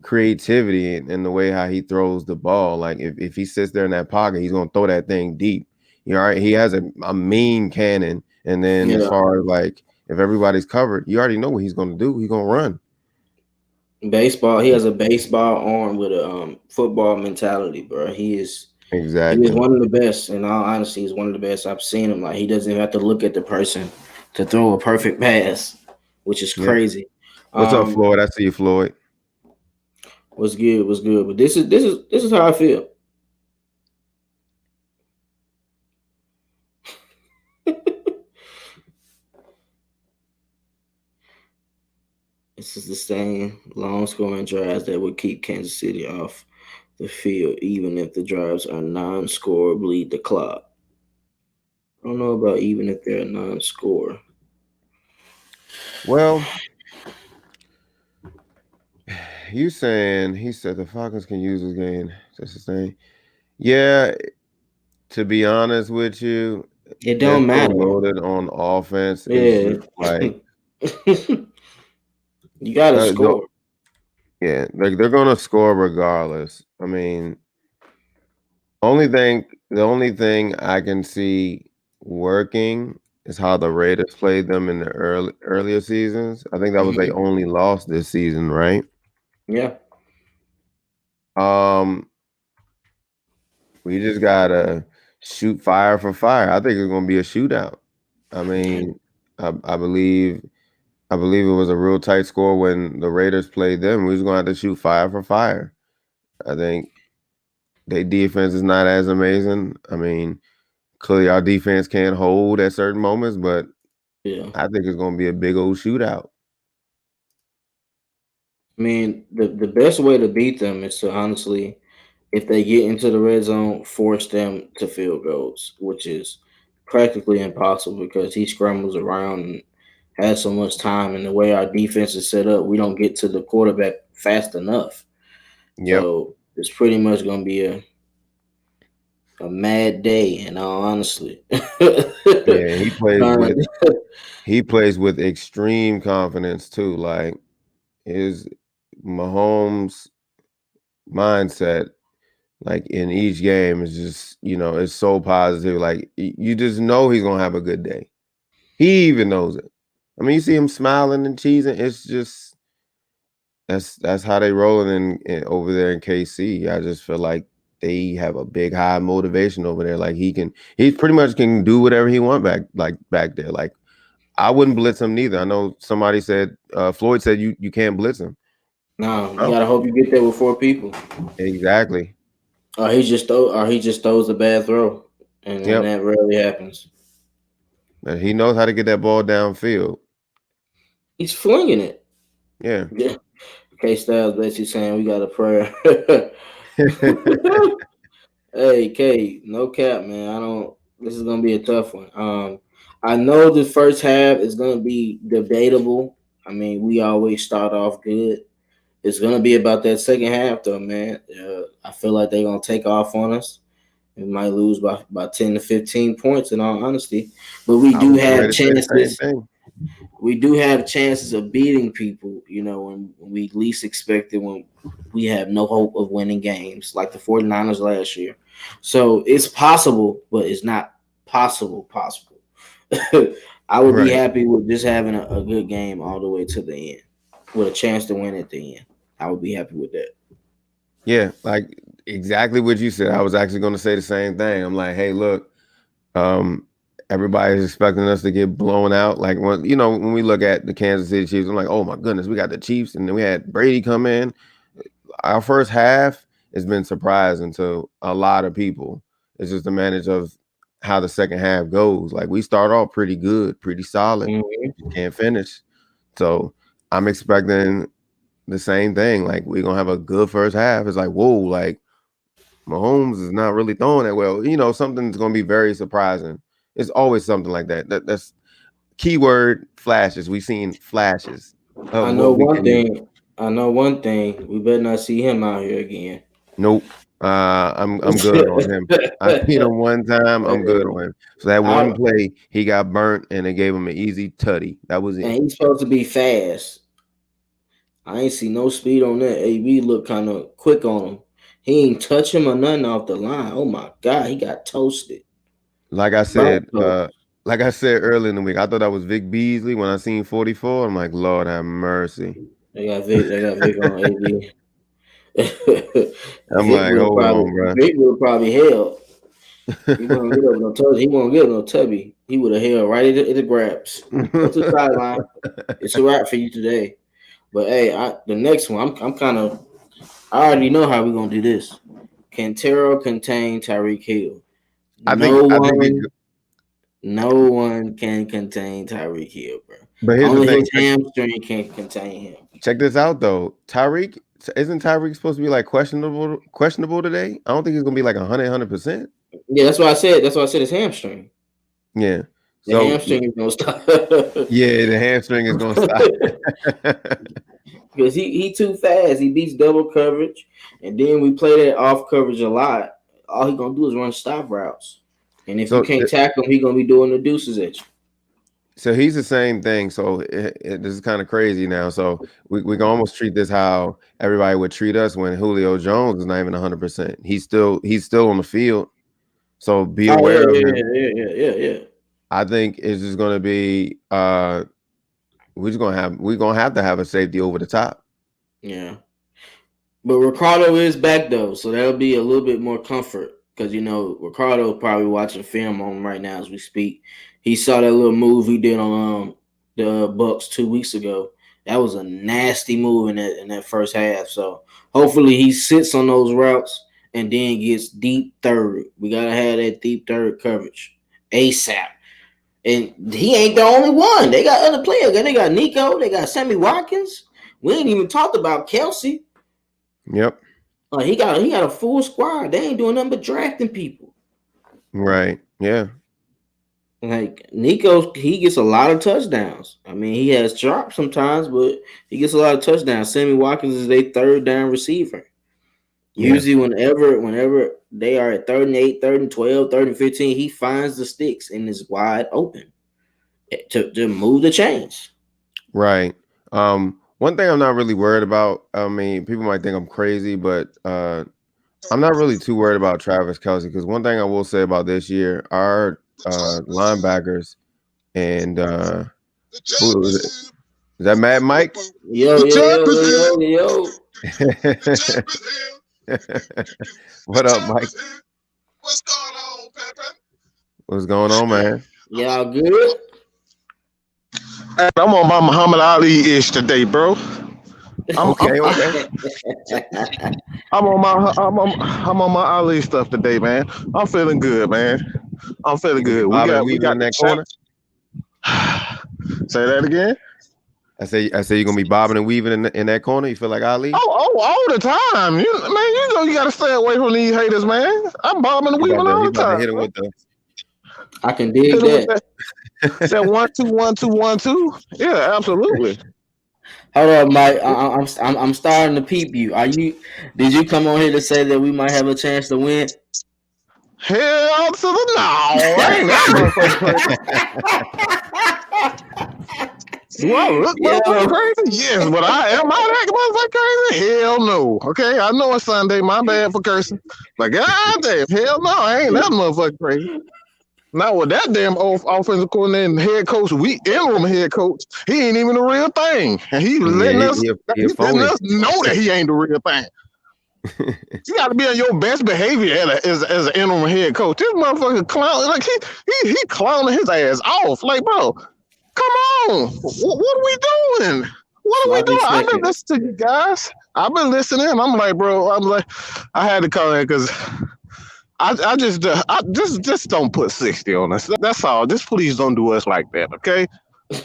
Speaker 1: creativity in the way how he throws the ball. Like if he sits there in that pocket, he's gonna throw that thing deep. Right? He has a mean cannon, and then as
Speaker 2: Yeah.
Speaker 1: far as like if everybody's covered, you already know what he's gonna do. He's gonna run.
Speaker 2: Baseball, he has a baseball arm with a football mentality, bro. He is
Speaker 1: Exactly.
Speaker 2: one of the best. In all honesty, he's one of the best I've seen him. Like he doesn't even have to look at the person to throw a perfect pass, which is
Speaker 1: Yeah.
Speaker 2: crazy.
Speaker 1: What's up,
Speaker 2: Um,
Speaker 1: Floyd? I see you, Floyd.
Speaker 2: was good, was good. But this is how I feel. This is the same long scoring drives that would keep Kansas City off the field, even if the drives are non-score, bleed the clock. I don't know about even if they're a non-score.
Speaker 1: Well, you saying he said the Falcons can use this game to sustain. Yeah, to be honest with you,
Speaker 2: It
Speaker 1: they're
Speaker 2: don't
Speaker 1: so
Speaker 2: matter.
Speaker 1: loaded on offense. It's
Speaker 2: Yeah.
Speaker 1: just like
Speaker 2: You gotta
Speaker 1: no,
Speaker 2: score.
Speaker 1: yeah, they're gonna score regardless. I mean, the only thing I can see working is how the Raiders played them in the earlier seasons. I think that was their
Speaker 2: Hmm.
Speaker 1: only loss this season, right?
Speaker 2: Yeah.
Speaker 1: Um, we just gotta shoot fire for fire. I think it's gonna be a shootout. I mean, I believe it was a real tight score when the Raiders played them. We was gonna have to shoot fire for fire. I think their defense is not as amazing. I mean, clearly our defense can't hold at certain moments, but
Speaker 2: Yeah.
Speaker 1: I think it's gonna be a big old shootout.
Speaker 2: I mean, the best way to beat them is to honestly, if they get into the red zone, force them to field goals, which is practically impossible because he scrambles around and has so much time. And the way our defense is set up, we don't get to the quarterback fast enough.
Speaker 1: Yep.
Speaker 2: So it's pretty much going to be a mad day, in all honesty.
Speaker 1: Yeah, he plays
Speaker 2: Trying
Speaker 1: with
Speaker 2: to-
Speaker 1: he plays with extreme confidence too. Like his Mahomes mindset, like in each game, is just it's so positive. Like you just know he's gonna have a good day. He even knows it. I mean, you see him smiling and cheesing. It's just that's how they rolling in over there in KC. I just feel like they have a big high motivation over there. Like he pretty much can do whatever he want back there. Like I wouldn't blitz him neither. I know somebody said Floyd said you can't blitz him.
Speaker 2: no, you
Speaker 1: Oh,
Speaker 2: gotta hope you get there with four people.
Speaker 1: exactly.
Speaker 2: Or he just throws a bad throw, and
Speaker 1: Yep.
Speaker 2: that rarely happens.
Speaker 1: And he knows how to get that ball downfield.
Speaker 2: He's flinging it.
Speaker 1: Yeah.
Speaker 2: Yeah. K Styles basically saying we got a prayer. Hey K, no cap, man. I don't. This is gonna be a tough one. I know the first half is gonna be debatable. I mean, we always start off good. It's gonna be about that second half, though, man. I feel like they're gonna take off on us. We might lose by 10 to 15 points, in all honesty. But we
Speaker 1: I
Speaker 2: do
Speaker 1: was getting
Speaker 2: have
Speaker 1: ready to say the same
Speaker 2: chances.
Speaker 1: thing.
Speaker 2: We do have chances of beating people, when we least expect it, when we have no hope of winning games, like the 49ers last year. So it's possible, but it's not possible. I would be
Speaker 1: Right.
Speaker 2: happy with just having a good game all the way to the end with a chance to win at the end. I would be happy with that.
Speaker 1: Yeah, like exactly what you said. I was actually going to say the same thing. I'm like, hey, look, um, everybody's expecting us to get blown out. Like when we look at the Kansas City Chiefs, I'm like, oh my goodness, we got the Chiefs, and then we had Brady come in. Our first half has been surprising to a lot of people. It's just a manage of how the second half goes. Like we start off pretty good, pretty solid,
Speaker 2: Mhm.
Speaker 1: just can't finish. So I'm expecting the same thing. Like we're gonna have a good first half. It's like, whoa, like Mahomes is not really throwing that well. Something's gonna be very surprising. It's always something like that. That's keyword flashes. We've seen flashes
Speaker 2: I
Speaker 1: of
Speaker 2: know
Speaker 1: what we
Speaker 2: one
Speaker 1: can do.
Speaker 2: thing. I know one thing. We better not see him out here again.
Speaker 1: Nope. I'm good on him. I seen him one time. I'm good
Speaker 2: Hey,
Speaker 1: on him. So that
Speaker 2: I,
Speaker 1: one play, he got burnt, and they gave him an easy tutty. That was
Speaker 2: and
Speaker 1: it.
Speaker 2: he's supposed to be fast. I ain't see no speed on that. AB looked kind of quick on him. He ain't touch him or nothing off the line. Oh my god, he got toasted.
Speaker 1: Like I
Speaker 2: Burnt
Speaker 1: said,
Speaker 2: toast.
Speaker 1: like I said earlier in the week, I thought that was Vic Beasley when I seen 44. I'm like, Lord have mercy.
Speaker 2: They got Vic. They got Vic on AB.
Speaker 1: I'm
Speaker 2: Vic
Speaker 1: like,
Speaker 2: would have
Speaker 1: hold
Speaker 2: probably.
Speaker 1: on, bro.
Speaker 2: Vic would have probably held. He wouldn't get up no tubby. He won't get up no tubby. He would have held right at the grabs. Go to the sideline. It's a wrap for you today. But hey, the next one, I'm kind of. I already know how we're gonna do this. Can Terrell contain Tyreek Hill?
Speaker 1: I think
Speaker 2: No
Speaker 1: I think he,
Speaker 2: one, no one can contain Tyreek Hill, bro.
Speaker 1: but here's the
Speaker 2: Only
Speaker 1: thing.
Speaker 2: his hamstring can contain him.
Speaker 1: Check this out though. Tyreek isn't Tyreek supposed to be like questionable today? I don't think he's gonna be like 100%.
Speaker 2: Yeah, that's what I said. That's why I said his hamstring.
Speaker 1: Yeah.
Speaker 2: The
Speaker 1: So
Speaker 2: hamstring is gonna stop.
Speaker 1: yeah, the hamstring is gonna stop.
Speaker 2: Because he too fast. He beats double coverage, and then we play that off coverage a lot. All he gonna do is run stop routes, and if you
Speaker 1: So
Speaker 2: can't tackle him, he gonna be doing the deuces at you.
Speaker 1: So he's the same thing. So this is kind of crazy now. So we can almost treat this how everybody would treat us when Julio Jones is not even 100%. He's still on the field. So be
Speaker 2: Oh
Speaker 1: aware of
Speaker 2: yeah,
Speaker 1: him.
Speaker 2: yeah.
Speaker 1: I think it's just going to be we're gonna have to have a safety over the top.
Speaker 2: Yeah. But Ricardo is back though, so that'll be a little bit more comfort because Ricardo probably watching film on him right now as we speak. He saw that little move he did on the Bucks 2 weeks ago. That was a nasty move in that first half. So hopefully he sits on those routes and then gets deep third. We gotta have that deep third coverage ASAP. And he ain't the only one. They got other players. They got Nico. They got Sammy Watkins. We ain't even talked about Kelsey.
Speaker 1: Yep.
Speaker 2: He got a full squad. They ain't doing nothing but drafting people.
Speaker 1: Right. Yeah.
Speaker 2: Like Nico, he gets a lot of touchdowns. I mean, he has drops sometimes, but he gets a lot of touchdowns. Sammy Watkins is their third down receiver. Usually, whenever they are at 3rd and 8, 3rd and 12, 3rd and 15, he finds the sticks and is wide open to move the chains.
Speaker 1: Right. One thing I'm not really worried about. I mean, people might think I'm crazy, but I'm not really too worried about Travis Kelce because one thing I will say about this year, our linebackers and who is it? Is that Mad Mike?
Speaker 2: Yo.
Speaker 1: What up, Mike?
Speaker 3: What's going on, Pepe?
Speaker 1: What's going on, man?
Speaker 2: Y'all good?
Speaker 3: Hey, I'm on my Muhammad Ali-ish today, bro.
Speaker 1: Okay.
Speaker 3: I'm on my Ali stuff today, man. I'm feeling good, man. I'm feeling good. We got
Speaker 1: in that corner.
Speaker 3: Say that again.
Speaker 1: I say you're gonna be bobbing and weaving in that corner. You feel like Ali?
Speaker 3: Oh, all the time. You gotta stay away from these haters, man. I'm bobbing and weaving all the time.
Speaker 1: Hit him with the.
Speaker 2: I can dig that.
Speaker 3: That 1 2 1 2 1 2. Yeah, absolutely.
Speaker 2: Hold up, Mike. I'm starting to peep you. Did you come on here to say that we might have a chance to win?
Speaker 3: Hell to the no! I ain't that motherfucker. Do I look motherfucking crazy? Yes, but am I that motherfucker crazy? Hell no. Okay, I know it's Sunday. My bad for cursing. But goddamn, hell no, I ain't that motherfucker crazy. Not with that damn offensive coordinator and head coach, interim head coach. He ain't even the real thing, and he's letting us know that he ain't the real thing. You got to be on your best behavior as an interim head coach. This motherfucker clown, like he clowning his ass off. Like, bro, come on, what are we doing? What are we doing? I've been listening to you guys. I've been listening. I'm like, bro. I had to call that because. I just don't put 60 on us. That's all. Just please don't do us like that, okay?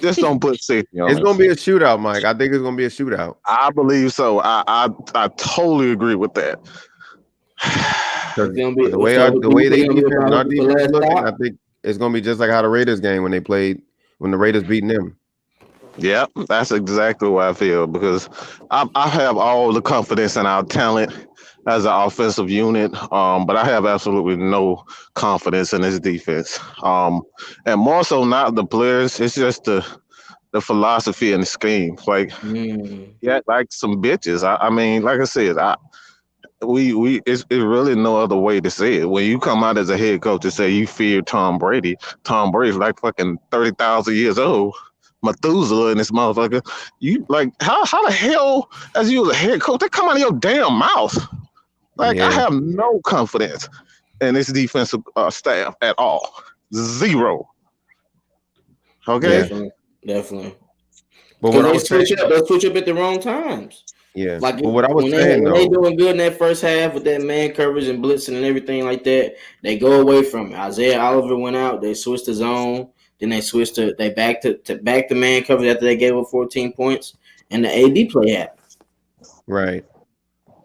Speaker 3: Just don't put 60 on us.
Speaker 1: It's gonna be a shootout, Mike. I think it's gonna be a shootout.
Speaker 3: I believe so. I totally agree with that.
Speaker 1: The way they defense, our defense looking, I think it's gonna be just like how the Raiders game when the Raiders beating them.
Speaker 3: Yeah, that's exactly what I feel because I have all the confidence in our talent as an offensive unit, but I have absolutely no confidence in this defense. And more so not the players, it's just the philosophy and the scheme. Like, like some bitches. I mean, like I said, it's really no other way to say it. When you come out as a head coach and say you fear Tom Brady's like fucking 30,000 years old. Methuselah and this motherfucker. You like how the hell as you as a head coach, they come out of your damn mouth. Like, I have no confidence in this defensive staff at all. Zero. Okay?
Speaker 2: Definitely.
Speaker 1: But what I was saying,
Speaker 2: they switch up at the wrong times.
Speaker 1: Yeah.
Speaker 2: Like,
Speaker 1: but what I was saying,
Speaker 2: when they doing good in that first half with that man coverage and blitzing and everything like that, they go away from it. Isaiah Oliver went out. They switched the zone. Then they back to man coverage after they gave up 14 points. And the AB play happened.
Speaker 1: Right.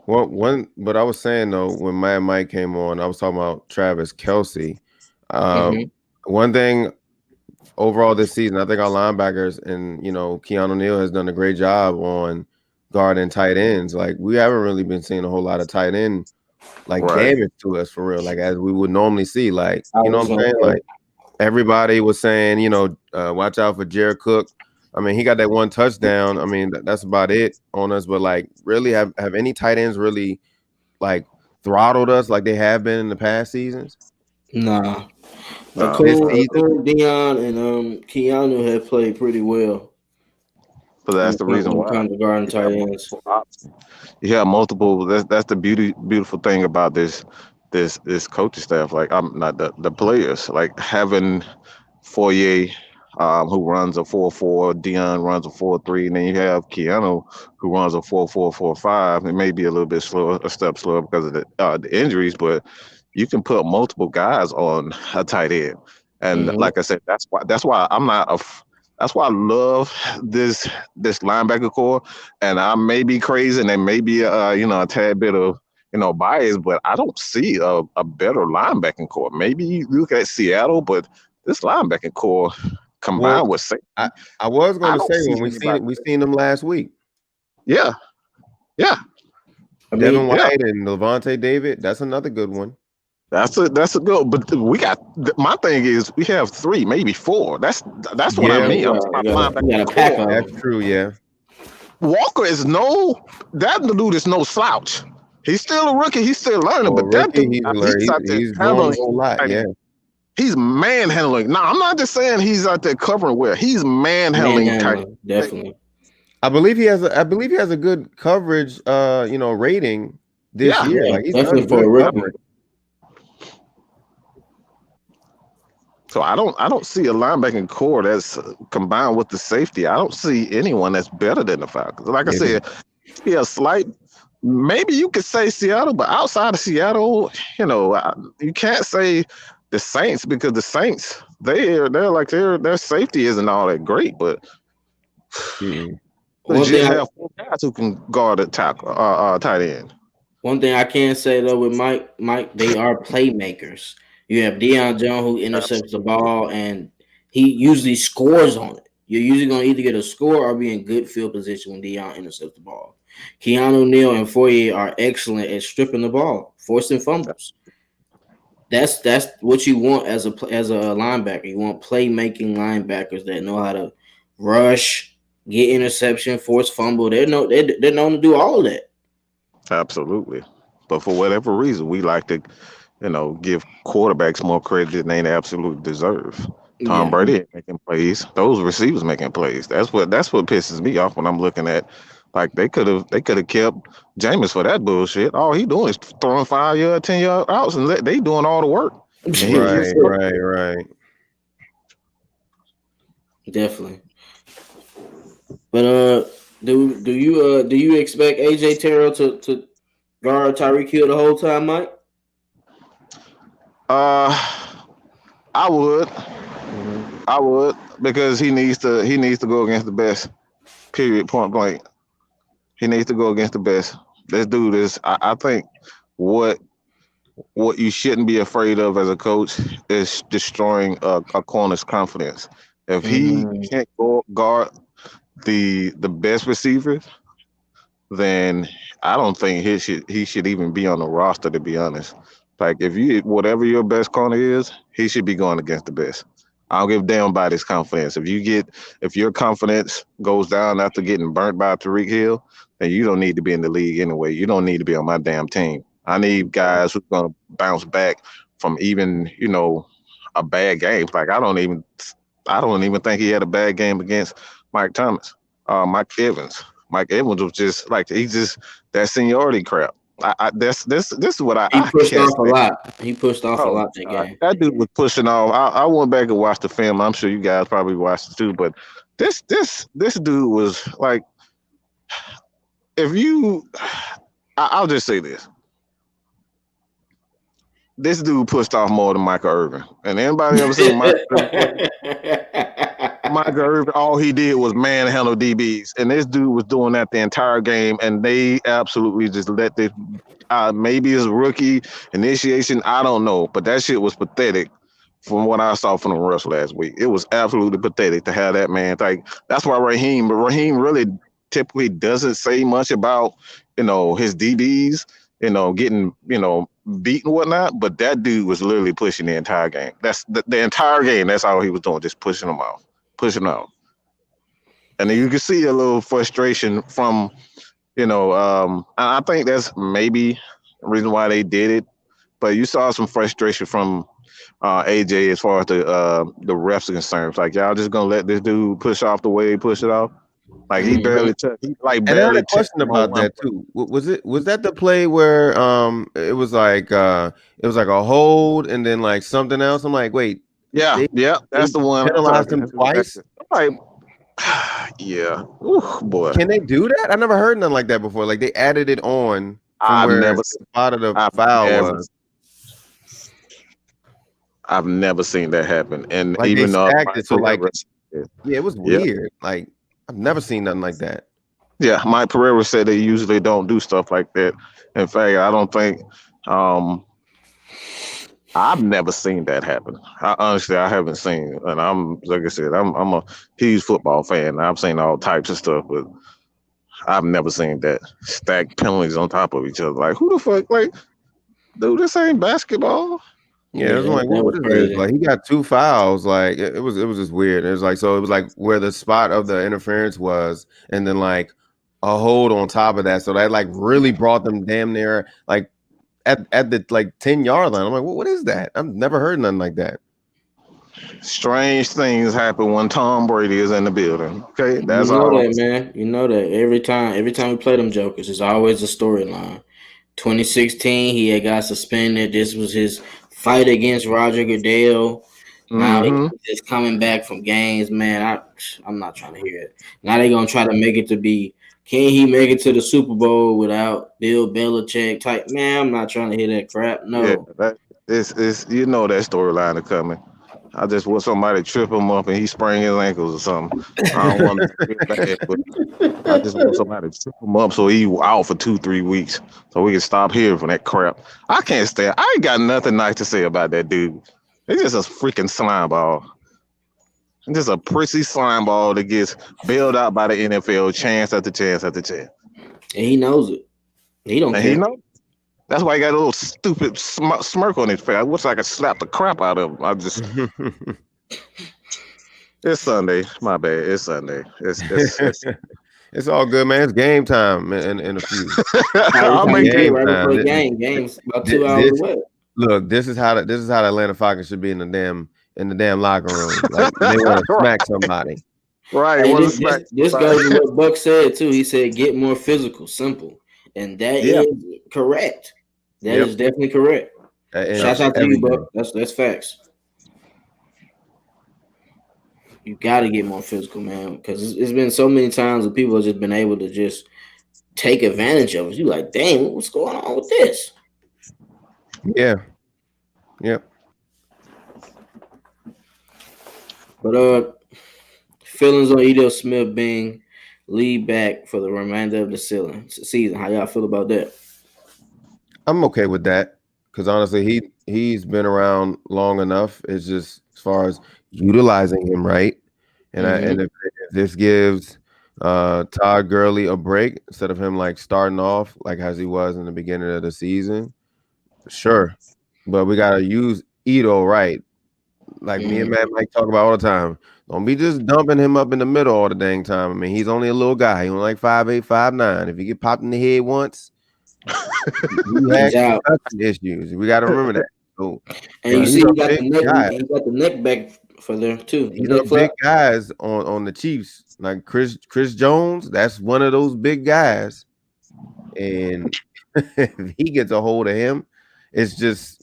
Speaker 1: Well, but I was saying though, when Mad Mike came on, I was talking about Travis Kelce. One thing overall this season, I think our linebackers and Keanu Neal has done a great job on guard and tight ends. Like we haven't really been seeing a whole lot of tight end like
Speaker 3: Right.
Speaker 1: damage to us for real, like as we would normally see. Like
Speaker 2: I
Speaker 1: you know
Speaker 2: was
Speaker 1: what I'm saying?
Speaker 2: gonna say,
Speaker 1: Like everybody was saying, watch out for Jared Cook. I mean, he got that one touchdown. I mean, that's about it on us. But like, really, have any tight ends really like throttled us like they have been in the past seasons?
Speaker 2: nah.
Speaker 3: No.
Speaker 1: This season,
Speaker 2: Dion, and Keanu have played pretty well.
Speaker 3: But that's the reason
Speaker 2: When it
Speaker 3: why.
Speaker 2: comes to guarding tight ends.
Speaker 3: You have multiple. That's the beautiful thing about this coaching staff. Like I'm not the players. Like having Fourier, who runs a 4.4, Dion runs a 4.3, and then you have Keanu who runs a 4.4, 4.5. It may be a little bit slower, a step slower because of the injuries, but you can put multiple guys on a tight end. And
Speaker 2: Mhm.
Speaker 3: like I said, that's why I'm not that's why I love this linebacker core. And I may be crazy, and there may be a tad bit of bias, but I don't see a better linebacking core. Maybe you look at Seattle, but this linebacking core combined with safety,
Speaker 1: I was going
Speaker 3: I
Speaker 1: to
Speaker 3: don't
Speaker 1: say
Speaker 3: see
Speaker 1: when
Speaker 3: anybody.
Speaker 1: we seen them last week,
Speaker 3: Yeah,
Speaker 2: I
Speaker 1: Devin
Speaker 2: mean,
Speaker 3: yeah.
Speaker 1: White and Levante David. That's another good one.
Speaker 3: That's a good. But we got my thing is we have 3, maybe 4. That's what I
Speaker 1: Yeah,
Speaker 3: mean. I'm
Speaker 2: you
Speaker 3: talking about
Speaker 2: got a
Speaker 3: linebacker
Speaker 2: pack
Speaker 3: core.
Speaker 2: of
Speaker 1: that's
Speaker 2: them.
Speaker 1: true. Yeah,
Speaker 3: Walker is that dude is no slouch. He's still a rookie. He's still learning,
Speaker 1: for a
Speaker 3: but that
Speaker 1: rookie,
Speaker 3: dude, he's out there
Speaker 1: he's doing a
Speaker 3: handling.
Speaker 1: whole lot. Yeah,
Speaker 3: He's manhandling. Now, I'm not just saying he's out there covering well. He's manhandling tight.
Speaker 2: Man, definitely.
Speaker 1: I believe he has a good coverage rating this
Speaker 3: Yeah,
Speaker 1: year.
Speaker 2: Yeah,
Speaker 1: Like he's
Speaker 2: definitely
Speaker 1: done
Speaker 2: for
Speaker 1: good
Speaker 2: a rookie.
Speaker 1: coverage.
Speaker 3: so I don't see a linebacking core that's combined with the safety. I don't see anyone that's better than the Falcons. Like I said, yeah, slight. Maybe you could say Seattle, but outside of Seattle, you can't say the Saints because the Saints they're like their safety isn't all that great, but
Speaker 1: Mm-mm.
Speaker 3: they
Speaker 2: One thing
Speaker 3: just
Speaker 2: I
Speaker 3: have 4 guys who can guard a tackle, tight end.
Speaker 2: One thing I can say though with Mike, they are playmakers. You have Deion Jones who intercepts the ball, and he usually scores on it. You're usually going to either get a score or be in good field position when Deion intercepts the ball. Keanu Neal and Fourier are excellent at stripping the ball, forcing fumbles. That's what you want as a linebacker. You want playmaking linebackers that know how to rush, get interception, force fumble. They're known to do all of that.
Speaker 3: Absolutely. But for whatever reason, we like to, give quarterbacks more credit than they absolutely deserve. Tom
Speaker 2: Yeah.
Speaker 3: Brady ain't making plays. Those receivers making plays. That's what pisses me off when I'm looking at like they could have kept Jameis for that bullshit. All he doing is throwing 5-yard, 10-yard outs and they doing all the work. And he gets
Speaker 1: Right.
Speaker 2: Definitely. But do you expect AJ Terrell to guard Tyreek Hill the whole time, Mike?
Speaker 3: I would.
Speaker 2: Mm-hmm.
Speaker 3: I would because he needs to go against the best. Period. Point blank. He needs to go against the best. Let's do this. I think what you shouldn't be afraid of as a coach is destroying a corner's confidence. If he can't guard the best receivers, then I don't think he should even be on the roster, to be honest. Like if you whatever your best corner is, he should be going against the best. I don't give a damn about his confidence. If your confidence goes down after getting burnt by Tariq Hill, then you don't need to be in the league anyway. You don't need to be on my damn team. I need guys who's gonna bounce back from even, a bad game. Like I don't even think he had a bad game against Mike Mike Evans. Mike Evans was just like that seniority crap. This is what
Speaker 2: He pushed
Speaker 3: can't
Speaker 2: off a
Speaker 3: stand.
Speaker 2: lot. He pushed off a lot that game.
Speaker 3: That dude was pushing off. I went back and watched the film. I'm sure you guys probably watched it too. But this dude was like, I'll just say this. This dude pushed off more than Michael Irvin. And anybody ever seen Michael Irvin? Michael Irvin, all he did was manhandle DBs. And this dude was doing that the entire game. And they absolutely just let maybe his rookie initiation, I don't know. But that shit was pathetic from what I saw from the refs last week. It was absolutely pathetic to have that man. Like that's why Raheem really typically doesn't say much about his DBs, getting beat and whatnot. But that dude was literally pushing the entire game. That's the entire game. That's all he was doing, just pushing them off, pushing them off. And then you can see a little frustration from I think that's maybe the reason why they did it. But you saw some frustration from AJ as far as the refs are concerned. It's like y'all just gonna let this dude push off the way he pushed it off. Like he barely took. He like
Speaker 1: And I had
Speaker 3: barely
Speaker 1: a question about that too. Was that the play where it was like a hold and then like something else? I'm like, wait,
Speaker 3: Yeah, that's the one.
Speaker 1: penalized him twice.
Speaker 3: Like, yeah, ooh, boy.
Speaker 1: Can they do that? I never heard nothing like that before. Like they added it on from
Speaker 3: I've
Speaker 1: where
Speaker 3: never
Speaker 1: the spot of the foul was.
Speaker 3: I've never seen that happen. And
Speaker 1: Like
Speaker 3: even
Speaker 1: they
Speaker 3: though
Speaker 1: stacked it, so like
Speaker 3: yeah,
Speaker 1: it was weird. Like I've never seen nothing like that.
Speaker 3: yeah, Mike Pereira said they usually don't do stuff like that. In fact, I don't think I've never seen that happen. Honestly, I haven't seen, and I'm like I said, I'm a huge football fan. I've seen all types of stuff, but I've never seen that stacked penalties on top of each other. Like who the fuck? Like, dude, this ain't basketball.
Speaker 1: Yeah, it was like, what is this? Like he got 2 fouls. Like it was just weird. It was like it was like where the spot of the interference was, and then like a hold on top of that. So that like really brought them damn near like at the like 10-yard line. I'm like, what is that? I've never heard nothing like that.
Speaker 3: Strange things happen when Tom Brady is in the building. Okay, that's all.
Speaker 2: That, man. You know that every time we play them jokers, it's always a storyline. 2016, he had got suspended. This was his fight against Roger Goodell. Now he's just coming back from games, man. I'm not trying to hear it. Now they're gonna try to make it to be. Can he make it to the Super Bowl without Bill Belichick type? Man, I'm not trying to hear that crap. No,
Speaker 3: yeah, it's that storyline is coming. I just want somebody to trip him up and he sprain his ankles or something. I don't want to get bad, but I just want somebody to trip him up so he out for 2-3 weeks so we can stop hearing from that crap. I can't stand. I ain't got nothing nice to say about that dude. He's just a freaking slime ball. Just a prissy slime ball that gets bailed out by the NFL chance after chance after chance.
Speaker 2: And he knows it. He don't care.
Speaker 3: He knows. That's why he got a little stupid smirk on his face. I wish I could slap the crap out of him. I just. It's Sunday. My bad. It's Sunday.
Speaker 1: It's all good, man. It's game time in a few.
Speaker 2: I'll make game right before games about 2 hours away.
Speaker 1: Look, this is how the Atlanta Falcons should be in the damn locker room. Like they want to smack somebody.
Speaker 3: Right.
Speaker 2: Hey, this goes to what Buck said too. He said, "Get more physical, simple," and that is correct. That is definitely correct. Shout out to you, Buck. That's facts. You got to get more physical, man, because it's been so many times that people have just been able to just take advantage of it. You're like, dang, what's going on with this?
Speaker 1: Yeah. Yep.
Speaker 2: But feelings on Edo Smith being lead back for the remainder of the season. How y'all feel about that?
Speaker 1: I'm okay with that because honestly, he's been around long enough. It's just as far as utilizing him right, and and if this gives Todd Gurley a break instead of him like starting off like as he was in the beginning of the season, sure. But we gotta use Edo right. Like me and Matt Mike talk about all the time. Don't be just dumping him up in the middle all the dang time. I mean, he's only a little guy. He's only like 5'8", 5'9". If he get popped in the head once, he had issues. We got to remember that. So,
Speaker 2: and you see, he got the neck back for there too.
Speaker 1: These are big guys on the Chiefs, like Chris Jones. That's one of those big guys, and if he gets a hold of him, it's just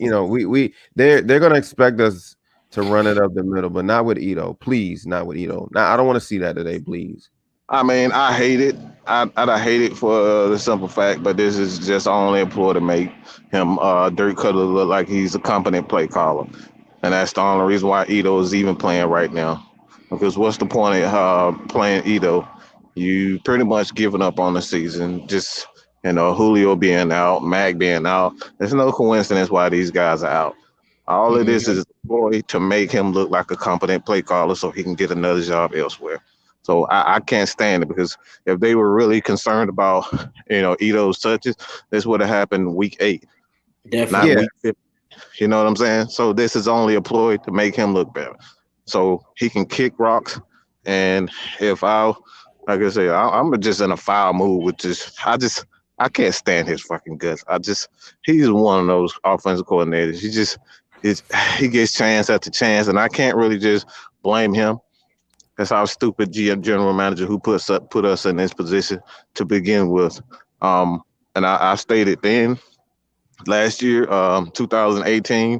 Speaker 1: they're gonna expect us to run it up the middle, but not with Edo. Please, not with Edo. Now I don't want to see that today, please.
Speaker 3: I mean, I hate it. I hate it for the simple fact, but this is just only a ploy to make him Dirk Cutter look like he's a competent play caller. And that's the only reason why Edo is even playing right now. Because what's the point of playing Edo? You pretty much giving up on the season. Just, Julio being out, Mac being out. There's no coincidence why these guys are out. All of this is boy to make him look like a competent play caller so he can get another job elsewhere. So I can't stand it because if they were really concerned about, Ito's touches, this would have happened week 8, not
Speaker 2: Definitely.
Speaker 1: Yeah,
Speaker 3: week 50. You know what I'm saying? So this is only a ploy to make him look better. So he can kick rocks. And if like I say, I'm just in a foul mood with I can't stand his fucking guts. He's one of those offensive coordinators. It's, he gets chance after chance, and I can't really just blame him. That's our stupid GM general manager who put us in this position to begin with. And I stated then last year, 2018,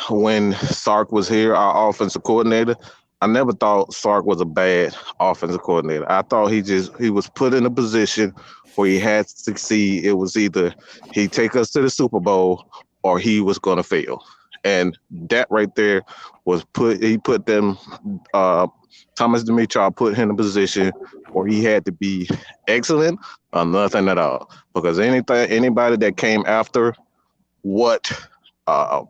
Speaker 3: when Sark was here, our offensive coordinator. I never thought Sark was a bad offensive coordinator. I thought he was put in a position where he had to succeed. It was either he take us to the Super Bowl or he was gonna fail. And that right there he put them Thomas Dimitrov put him in a position where he had to be excellent or nothing at all. Because anybody that came after what uh,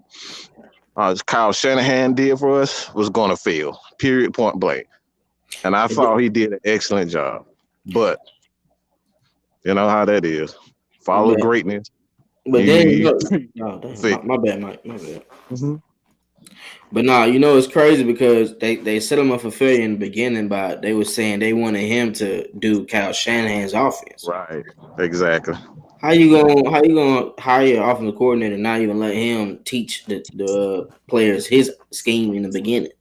Speaker 3: Kyle Shanahan did for us was going to fail, period, point blank. And I thought he did an excellent job. But you know how that is. Follow
Speaker 2: But,
Speaker 3: greatness.
Speaker 2: but then,
Speaker 3: You,
Speaker 2: no,
Speaker 3: see.
Speaker 2: my bad, Mike. My bad.
Speaker 3: Mm-hmm.
Speaker 2: But nah, it's crazy because they set him up for failure in the beginning, but they were saying they wanted him to do Kyle Shanahan's offense.
Speaker 3: Right. Exactly.
Speaker 2: How you gonna hire your offensive coordinator and not even let him teach the players his scheme in the beginning?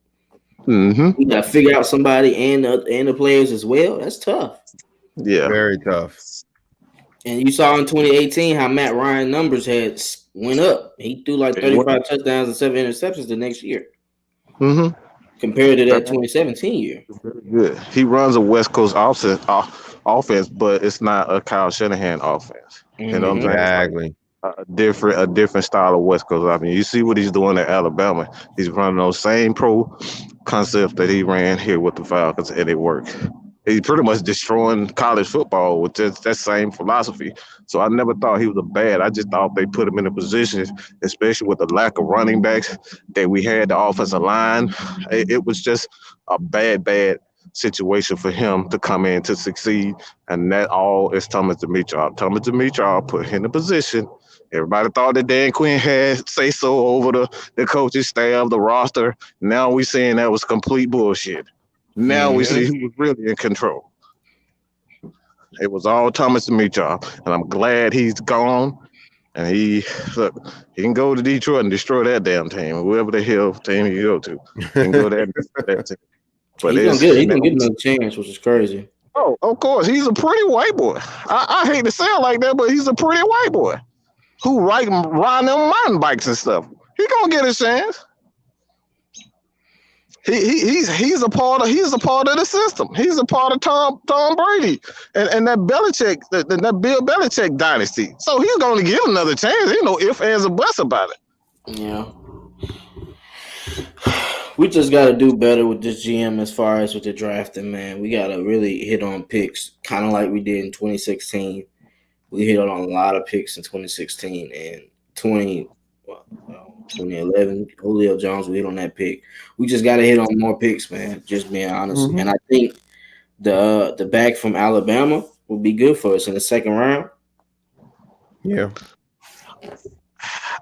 Speaker 3: Mm-hmm.
Speaker 2: You gotta figure out somebody and the players as well. That's tough.
Speaker 3: Yeah.
Speaker 1: very tough.
Speaker 2: And you saw in 2018 how Matt Ryan numbers went up. He threw like 35 touchdowns and 7 interceptions the next year.
Speaker 3: Mm-hmm.
Speaker 2: Compared to that 2017 year.
Speaker 3: Very good. He runs a West Coast offense, but it's not a Kyle Shanahan offense. You know what I'm saying?
Speaker 1: Exactly.
Speaker 3: A different style of West Coast. I mean, you see what he's doing at Alabama. He's running those same pro concepts that he ran here with the Falcons, and it worked. He's pretty much destroying college football with that same philosophy. So I never thought he was a bad. I just thought they put him in a position, especially with the lack of running backs that we had, the offensive line. It was just a bad situation for him to come in to succeed. And that all is Thomas Dimitrov. Thomas Dimitrov put him in a position. Everybody thought that Dan Quinn had say so over the coaching staff, the roster. Now we saying that was complete bullshit. Now we see he was really in control. It was all Thomas Dimitrov, and I'm glad he's gone. And he can go to Detroit and destroy that damn team, whoever the hell team he go to. He can go there and destroy that team. But
Speaker 2: he's gonna get another chance, which is crazy.
Speaker 3: Oh, of course, he's a pretty white boy. I hate to say it like that, but he's a pretty white boy who ride them mountain bikes and stuff. He gonna get a chance. He's a part of the system. He's a part of Tom Brady and that Belichick that Bill Belichick dynasty. So he's going to get another chance. Ain't no ifs, ands, or buts about it.
Speaker 2: Yeah. We just got to do better with this GM as far as with the drafting, man. We got to really hit on picks, kind of like we did in 2016. We hit on a lot of picks in 2016 and 2011, Julio Jones, we hit on that pick. We just got to hit on more picks, man. Just being honest. And I think the back from Alabama will be good for us in the second round.
Speaker 1: Yeah.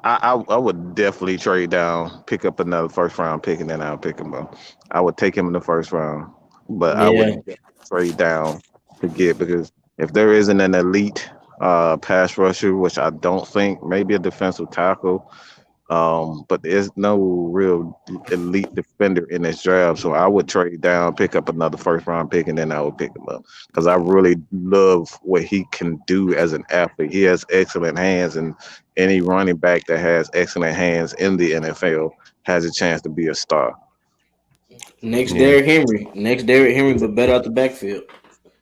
Speaker 3: I would definitely trade down, pick up another first round pick, and then I'll pick him up. I would take him in the first round, but I would trade down to get, because if there isn't an elite pass rusher, which I don't think, maybe a defensive tackle, but there's no real elite defender in this draft. So I would trade down, pick up another first round pick, and then I would pick him up, because I really love what he can do as an athlete. He has excellent hands, and any running back that has excellent hands in the NFL has a chance to be a star.
Speaker 2: Next Derrick Henry, but better out the backfield.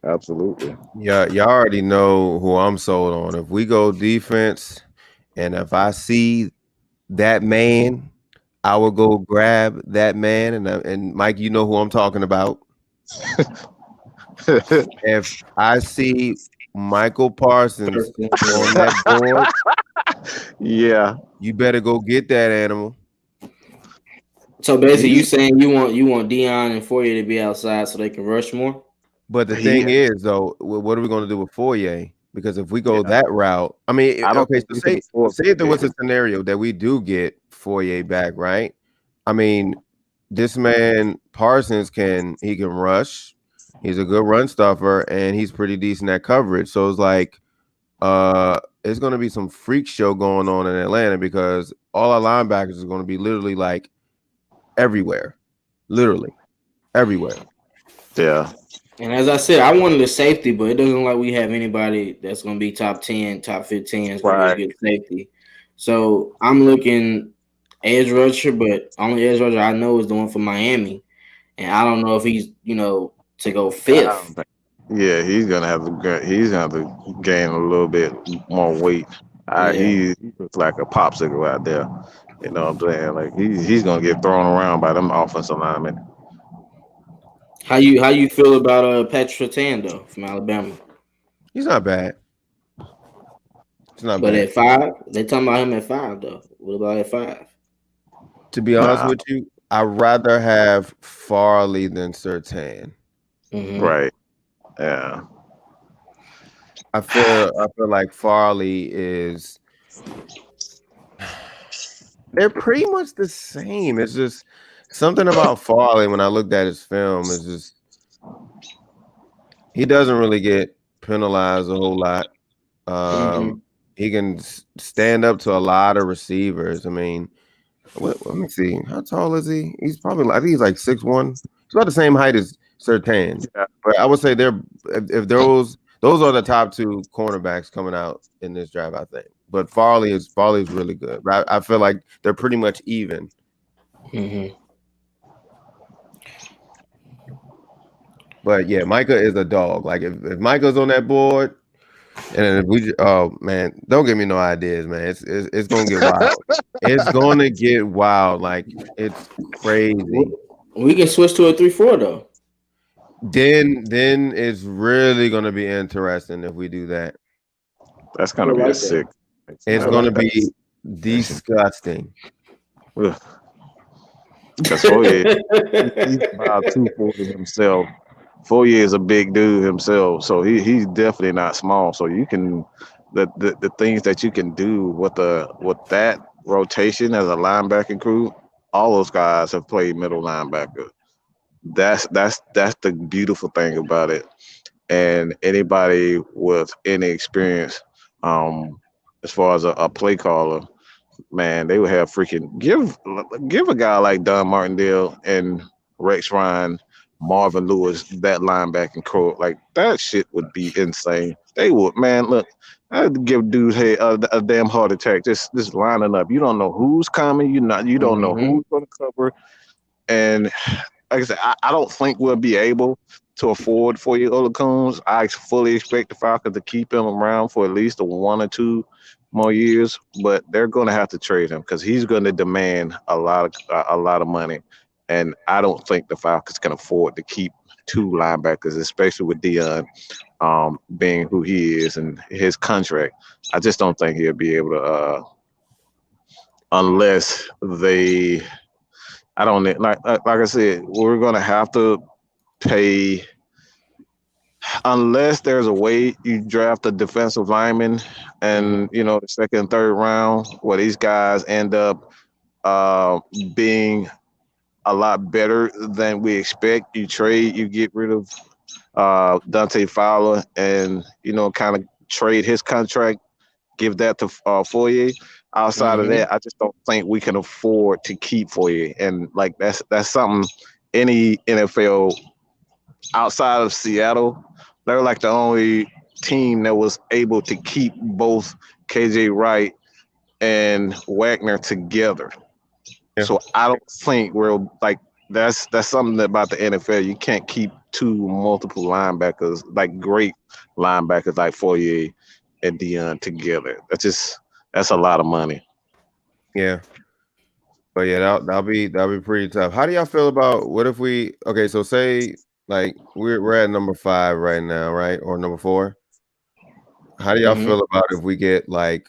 Speaker 3: Absolutely.
Speaker 1: Yeah, y'all already know who I'm sold on. If we go defense, and if I see that man, I will go grab that man. And Mike, you know who I'm talking about. If I see Michael Parsons on that board,
Speaker 3: yeah,
Speaker 1: you better go get that animal.
Speaker 2: So basically, you saying you want Dion and Fourier to be outside so they can rush more?
Speaker 1: But the thing is, though, what are we going to do with Fourier? Because if we go that route, I mean,
Speaker 3: I don't
Speaker 1: okay,
Speaker 3: think
Speaker 1: so
Speaker 3: we can afford
Speaker 1: say if there was a
Speaker 3: Fourier.
Speaker 1: scenario that we do get Fourier back, right? I mean, this man Parsons can rush. He's a good run stuffer, and he's pretty decent at coverage. So it's like, it's going to be some freak show going on in Atlanta because all our linebackers are going to be literally like everywhere, literally everywhere.
Speaker 3: Yeah.
Speaker 2: And as I said, I wanted a safety, but it doesn't look like we have anybody that's going to be top 10, top 15. That's going to be a good safety. So I'm looking edge rusher, but only edge rusher I know is the one from Miami, and I don't know if he's to go fifth.
Speaker 3: Yeah, he's gonna have to gain a little bit more weight. He looks like a popsicle out there. You know what I'm saying? Like he's gonna get thrown around by them offensive linemen.
Speaker 2: How you feel about Patrick Surtain though from Alabama?
Speaker 1: He's not bad. It's not
Speaker 2: But
Speaker 1: bad.
Speaker 2: at 5, they talking about him at 5 though. What about at 5?
Speaker 1: To be honest with you, I'd rather have Farley than Surtain.
Speaker 2: Mm-hmm.
Speaker 3: Right. Yeah.
Speaker 1: I feel like Farley is. They're pretty much the same. It's just something about Farley when I looked at his film is just he doesn't really get penalized a whole lot. He can stand up to a lot of receivers. I mean, let me see. How tall is he? He's probably I think he's like 6'1". He's about the same height as Surtain.
Speaker 3: Yeah.
Speaker 1: But I would say if those are the top 2 cornerbacks coming out in this draft, I think. But Farley is really good. I feel like they're pretty much even.
Speaker 2: Mm-hmm.
Speaker 1: But yeah, Micah is a dog. Like if Micah's on that board, and if we man, don't give me no ideas, man. It's gonna get wild. It's gonna get wild. Like it's crazy.
Speaker 2: We can switch to a 3-4 though.
Speaker 1: Then it's really gonna be interesting if we do that.
Speaker 3: That's gonna be a sick.
Speaker 1: It's gonna be disgusting.
Speaker 3: Because Fourier, he's about 240 himself. Fourier is a big dude himself, so he's definitely not small. So you can the things that you can do with that rotation as a linebacking crew. All those guys have played middle linebacker. That's the beautiful thing about it. And anybody with any experience, as far as a play caller, man, they would have freaking give a guy like Don Martindale and Rex Ryan, Marvin Lewis, that linebacking core, like that shit would be insane. They would, man. Look, I'd give dudes a damn heart attack just lining up. You don't know who's coming. You don't know who's going to cover. And like I said, I don't think we'll be able to afford Fourier Olacoons. I fully expect the Falcons to keep him around for at least 1 or 2 more years, but they're going to have to trade him because he's going to demand a lot of money, and I don't think the Falcons can afford to keep 2 linebackers, especially with Dion being who he is and his contract. I just don't think he'll be able to, unless they. I don't like I said, we're going to have to pay. Unless there's a way you draft a defensive lineman and, the second and third round where these guys end up being a lot better than we expect. You get rid of Dante Fowler and, kind of trade his contract, give that to Fourier. Outside of that, I just don't think we can afford to keep Fourier. And, like, that's something any NFL outside of Seattle, they're like the only team that was able to keep both KJ Wright and Wagner together. Yeah. So I don't think we're like that's something about the NFL. You can't keep 2 multiple linebackers, like great linebackers like Fourier and Dion together. That's a lot of money.
Speaker 1: Yeah. But yeah, that'll be pretty tough. How do y'all feel about what if we so say like we're at number 5 right now, right? Or number 4. How do y'all feel about if we get like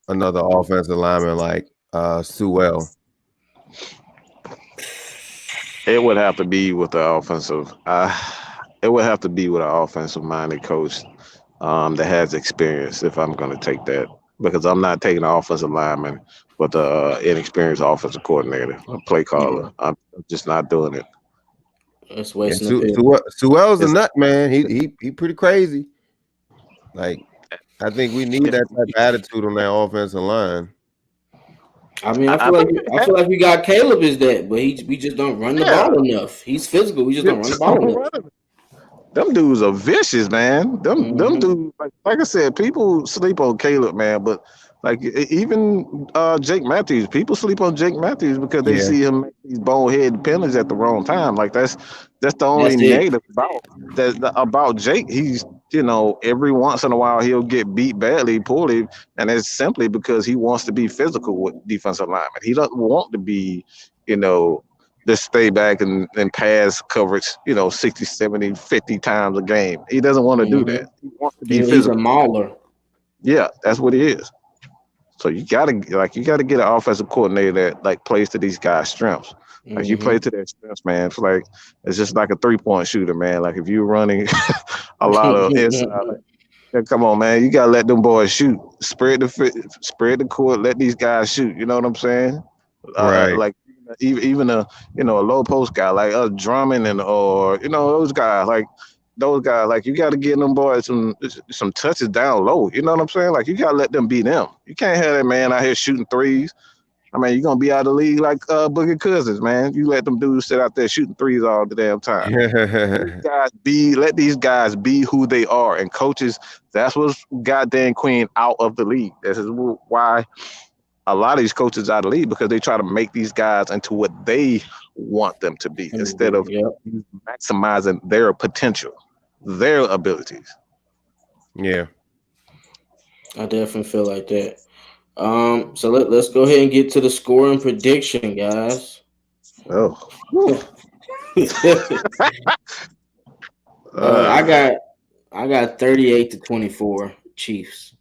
Speaker 1: another offensive lineman like Sewell?
Speaker 3: It would have to be with the offensive. It would have to be with an offensive minded coach that has experience. If I'm going to take that, because I'm not taking an offensive lineman with an inexperienced offensive coordinator, a play
Speaker 2: Yeah,
Speaker 3: caller. I'm just not doing it.
Speaker 2: that's
Speaker 1: And
Speaker 2: wasting a pick.
Speaker 1: Sewell's a
Speaker 3: It's
Speaker 1: nut, man. He pretty crazy. Like I think we need that type of attitude on that offensive line.
Speaker 2: I mean,
Speaker 3: I think
Speaker 2: I feel like we got Caleb is that, but we just don't run the
Speaker 3: yeah.
Speaker 2: ball enough. He's physical. We just don't run the
Speaker 3: Just
Speaker 2: ball
Speaker 3: don't
Speaker 2: enough.
Speaker 3: run it. Them dudes are vicious, man. Them
Speaker 2: Hmm.
Speaker 3: dudes, like I said, people sleep on Caleb, man. But like even Jake Matthews, people sleep on Jake Matthews because they
Speaker 1: Yeah,
Speaker 3: see him make these bonehead penalties at the wrong time. Like that's the only
Speaker 2: That's it.
Speaker 3: negative about Jake. He's every once in a while he'll get beat badly, poorly, and it's simply because he wants to be physical with defensive linemen. He doesn't want to be, you know, just stay back and pass coverage, 60, 70, 50 times a game. He doesn't want to do
Speaker 2: Hmm.
Speaker 3: that. He wants to be
Speaker 2: He's a
Speaker 3: physical.
Speaker 2: mauler.
Speaker 3: Yeah, that's what he is. So you gotta get an offensive coordinator that like plays to these guys' strengths. Like you play
Speaker 2: Hmm.
Speaker 3: to their strengths, man. It's just like a 3-point shooter, man. Like if you're running a lot of inside, like, yeah, come on, man. You gotta let them boys shoot. Spread the court. Let these guys shoot. You know what I'm saying?
Speaker 1: right.
Speaker 3: Like even a a low post guy like Drummond and or those guys like you got to get them boys some touches down low. You know what I'm saying? Like you got to let them beat them. You can't have that man out here shooting threes. I mean, you're gonna be out of the league like Boogie Cousins, man. You let them dudes sit out there shooting threes all the damn time. Let these guys be who they are, and coaches. That's what's goddamn Queen out of the league. This is why a lot of these coaches out of the league because they try to make these guys into what they want them to be instead of
Speaker 2: Yep,
Speaker 3: maximizing their potential, their abilities.
Speaker 1: Yeah.
Speaker 2: I definitely feel like that. So let's go ahead and get to the scoring prediction, guys.
Speaker 3: Oh,
Speaker 2: I
Speaker 3: uh,
Speaker 2: got 38-24 Chiefs.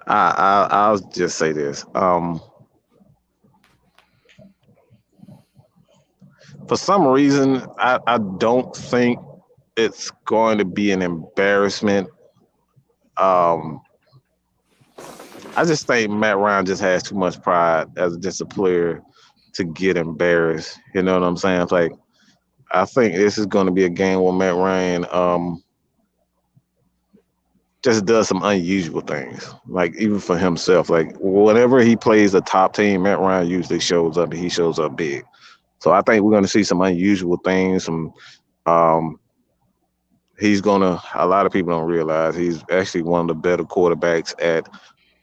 Speaker 3: I'll just say this. For some reason, I don't think it's going to be an embarrassment. Um, I just think Matt Ryan just has too much pride as just a player to get embarrassed. You know what I'm saying? It's like I think this is going to be a game where Matt Ryan just does some unusual things, like even for himself. Like whenever he plays a top team, Matt Ryan usually shows up and he shows up big. So I think we're going to see some unusual things. Um, he's gonna. A lot of people don't realize he's actually one of the better quarterbacks at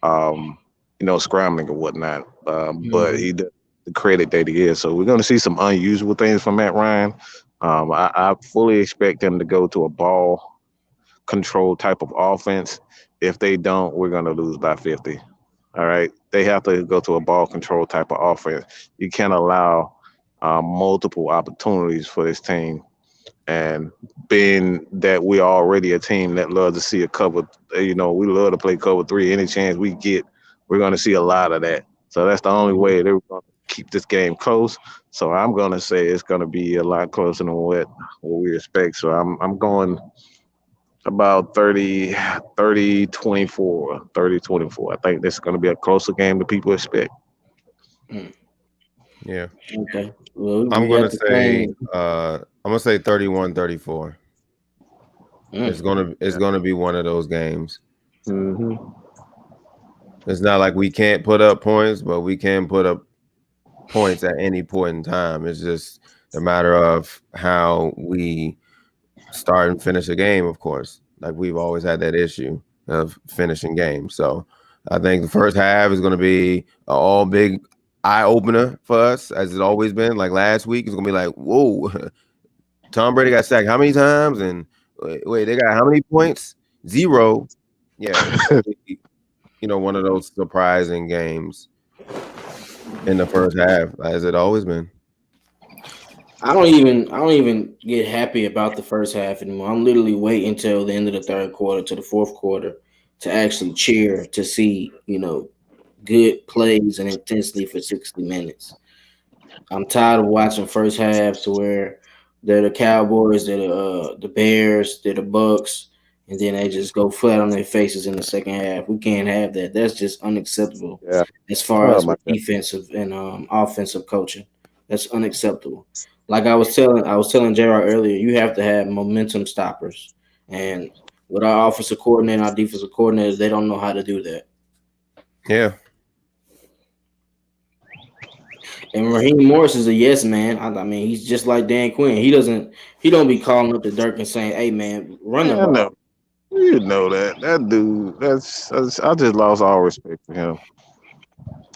Speaker 3: um, scrambling and whatnot. But
Speaker 2: Mhm.
Speaker 3: he the credit that he is. So we're going to see some unusual things from Matt Ryan. I fully expect him to go to a ball control type of offense. If they don't, we're going to lose by 50. All right. They have to go to a ball control type of offense. You can't allow multiple opportunities for this team. And being that we're already a team that loves to see a cover, we love to play cover three. Any chance we get, we're going to see a lot of that. So that's the only
Speaker 2: Mhm.
Speaker 3: way they're going to keep this game close. So I'm going to say it's going to be a lot closer than what we expect. So I'm going about 30-24. I think this is going to be a closer game than people expect.
Speaker 2: Mm.
Speaker 1: Yeah.
Speaker 2: Okay. Well,
Speaker 1: I'm
Speaker 2: we
Speaker 1: gonna
Speaker 2: got the
Speaker 1: say
Speaker 2: same.
Speaker 1: I'm gonna say 31-34.
Speaker 2: Mm.
Speaker 1: It's gonna be one of those games.
Speaker 3: Mm-hmm.
Speaker 1: It's not like we can't put up points, but we can put up points at any point in time. It's just a matter of how we start and finish a game, of course. Like we've always had that issue of finishing games. So I think the first half is going to be an all big eye opener for us, as it's always been. Like last week, it's going to be like, whoa, Tom Brady got sacked how many times? And wait, they got how many points? Zero. Yeah, it's going to be, one of those surprising games in the first half, as it always been.
Speaker 2: I don't even get happy about the first half anymore. I'm literally waiting until the end of the third quarter to the fourth quarter to actually cheer to see, good plays and intensity for 60 minutes. I'm tired of watching first halves to where they're the Cowboys, they're the Bears, they're the Bucks, and then they just go flat on their faces in the second half. We can't have that. That's just unacceptable
Speaker 3: Yeah.
Speaker 2: as far
Speaker 3: Oh
Speaker 2: as
Speaker 3: my
Speaker 2: with defensive and offensive coaching. That's unacceptable. Like I was telling JR earlier, you have to have momentum stoppers, and with our offensive coordinator, our defensive coordinators, they don't know how to do that.
Speaker 1: Yeah.
Speaker 2: And Raheem Morris is a yes man. I mean, he's just like Dan Quinn. He don't be calling up the Dirk and saying, "Hey man, run the
Speaker 3: man, no.
Speaker 2: ball."
Speaker 3: You know that dude. I just lost all respect for him.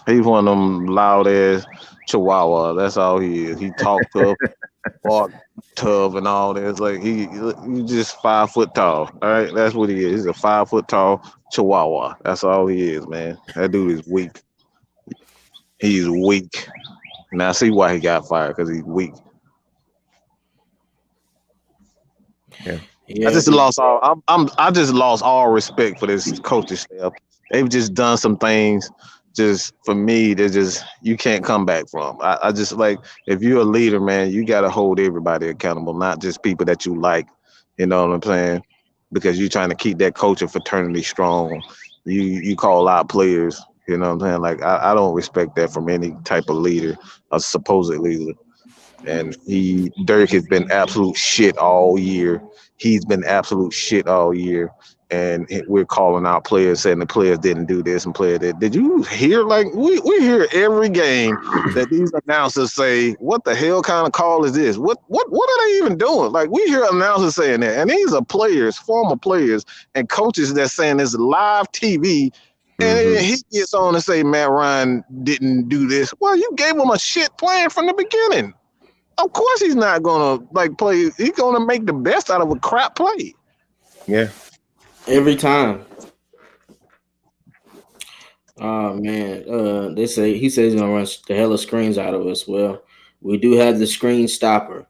Speaker 3: He's one of them loud ass chihuahua. That's all he is. He talk tough, bark tough, and all that. It's like he just 5 foot tall. All right, that's what he is. He's a 5 foot tall chihuahua. That's all he is, man. That dude is weak. He's weak. Now I see why he got fired because he's weak.
Speaker 1: Yeah.
Speaker 3: I
Speaker 2: Yeah,
Speaker 3: just lost all. I just lost all respect for this coaching staff. They've just done some things. Just for me, they're just you can't come back from. I just like if you're a leader, man, you got to hold everybody accountable, not just people that you like. You know what I'm saying? Because you're trying to keep that culture fraternity strong. You call out players. You know what I'm saying? Like I don't respect that from any type of leader, a supposed leader. And Dirk has been absolute shit all year. He's been absolute shit all year. And we're calling out players saying the players didn't do this and player that. Did you hear? Like we hear every game that these announcers say, "What the hell kind of call is this? What are they even doing?" Like we hear announcers saying that, and these are players, former players, and coaches that saying this live TV. And then he gets on and say Matt Ryan didn't do this. Well, you gave him a shit plan from the beginning. Of course, he's not gonna like play. He's gonna make the best out of a crap play.
Speaker 1: Yeah.
Speaker 2: every time. Oh man, they say he says he's gonna run the hell of screens out of us. Well, we do have the screen stopper.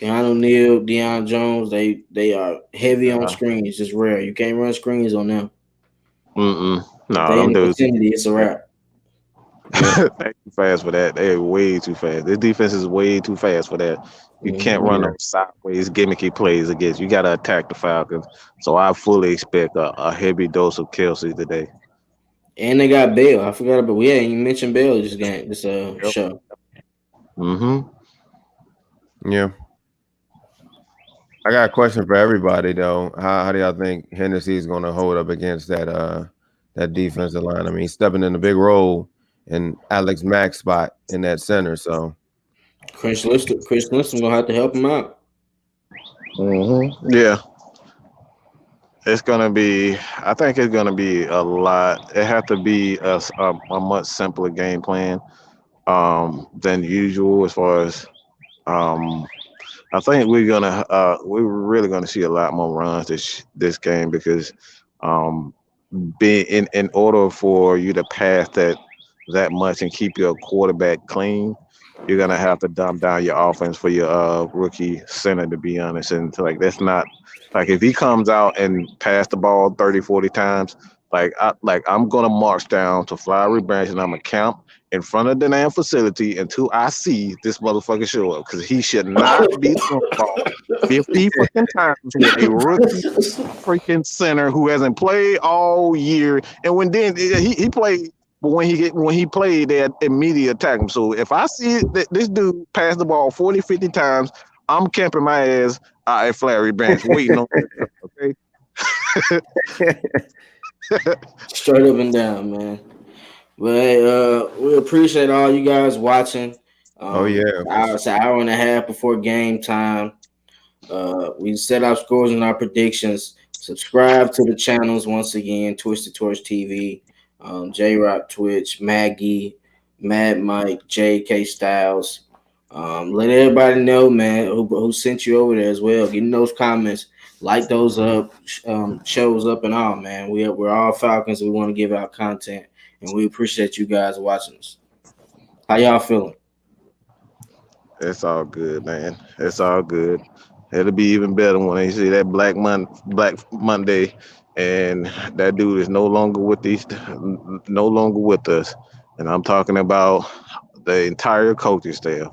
Speaker 2: Keanu Neal, Deion Jones, they are heavy on
Speaker 3: Uh,
Speaker 2: screens. It's just rare. You can't run screens on them. If
Speaker 3: No,
Speaker 2: they in
Speaker 3: them
Speaker 2: the
Speaker 3: dudes.
Speaker 2: vicinity, it's a wrap.
Speaker 1: Yeah.
Speaker 3: They too fast for that. They're way too fast. This defense is way too fast for that. You can't
Speaker 2: Hmm.
Speaker 3: run
Speaker 1: Yeah.
Speaker 3: those sideways gimmicky plays against. You got to attack the Falcons. So I fully expect a heavy dose of Kelsey today.
Speaker 2: And they got Bell. I forgot about. Yeah, you mentioned Bell this game. This
Speaker 3: Yep.
Speaker 2: show.
Speaker 3: Mm-hmm.
Speaker 1: Yeah. I got a question for everybody though. How do y'all think Hennessy is going to hold up against that defensive line? I mean, he's stepping in a big role in Alex Mack's spot in that center. So
Speaker 2: Chris Liston gonna have to help him out.
Speaker 3: Mm-hmm. Yeah. It's gonna be. I think it's gonna be a lot. It have to be a much simpler game plan than usual as far as um I think we're really gonna see a lot more runs this game because um be in order for you to pass that much and keep your quarterback clean, you're gonna have to dumb down your offense for your rookie center, to be honest. And so, like that's not like if he comes out and pass the ball 30, 40 times, I'm gonna march down to Flowery Branch and I'm gonna camp in front of the damn facility until I see this motherfucker show up because he should not be throwing the ball 50 fucking times with a rookie freaking center who hasn't played all year. And when then he played, but when he played, they immediately attack him. So if I see that this dude pass the ball 40, 50 times, I'm camping my ass at Flowery Branch waiting on it. Okay.
Speaker 2: Straight up and down, man. But hey, we appreciate all you guys watching.
Speaker 1: oh yeah,
Speaker 2: It's an hour and a half before game time. We set our scores and our predictions. Subscribe to the channels once again: Twisted Torch TV, J Rock Twitch, Maggie, Mad Mike, J.K. Styles. Let everybody know, man, who sent you over there as well. Get in those comments, like those up, shows up and all, man. We're all Falcons. We want to give out content, and we appreciate you guys watching us. How y'all feeling?
Speaker 3: It's all good, man. It's all good. It'll be even better when they see that Black Monday and that dude is no longer with us. And I'm talking about the entire coaching staff,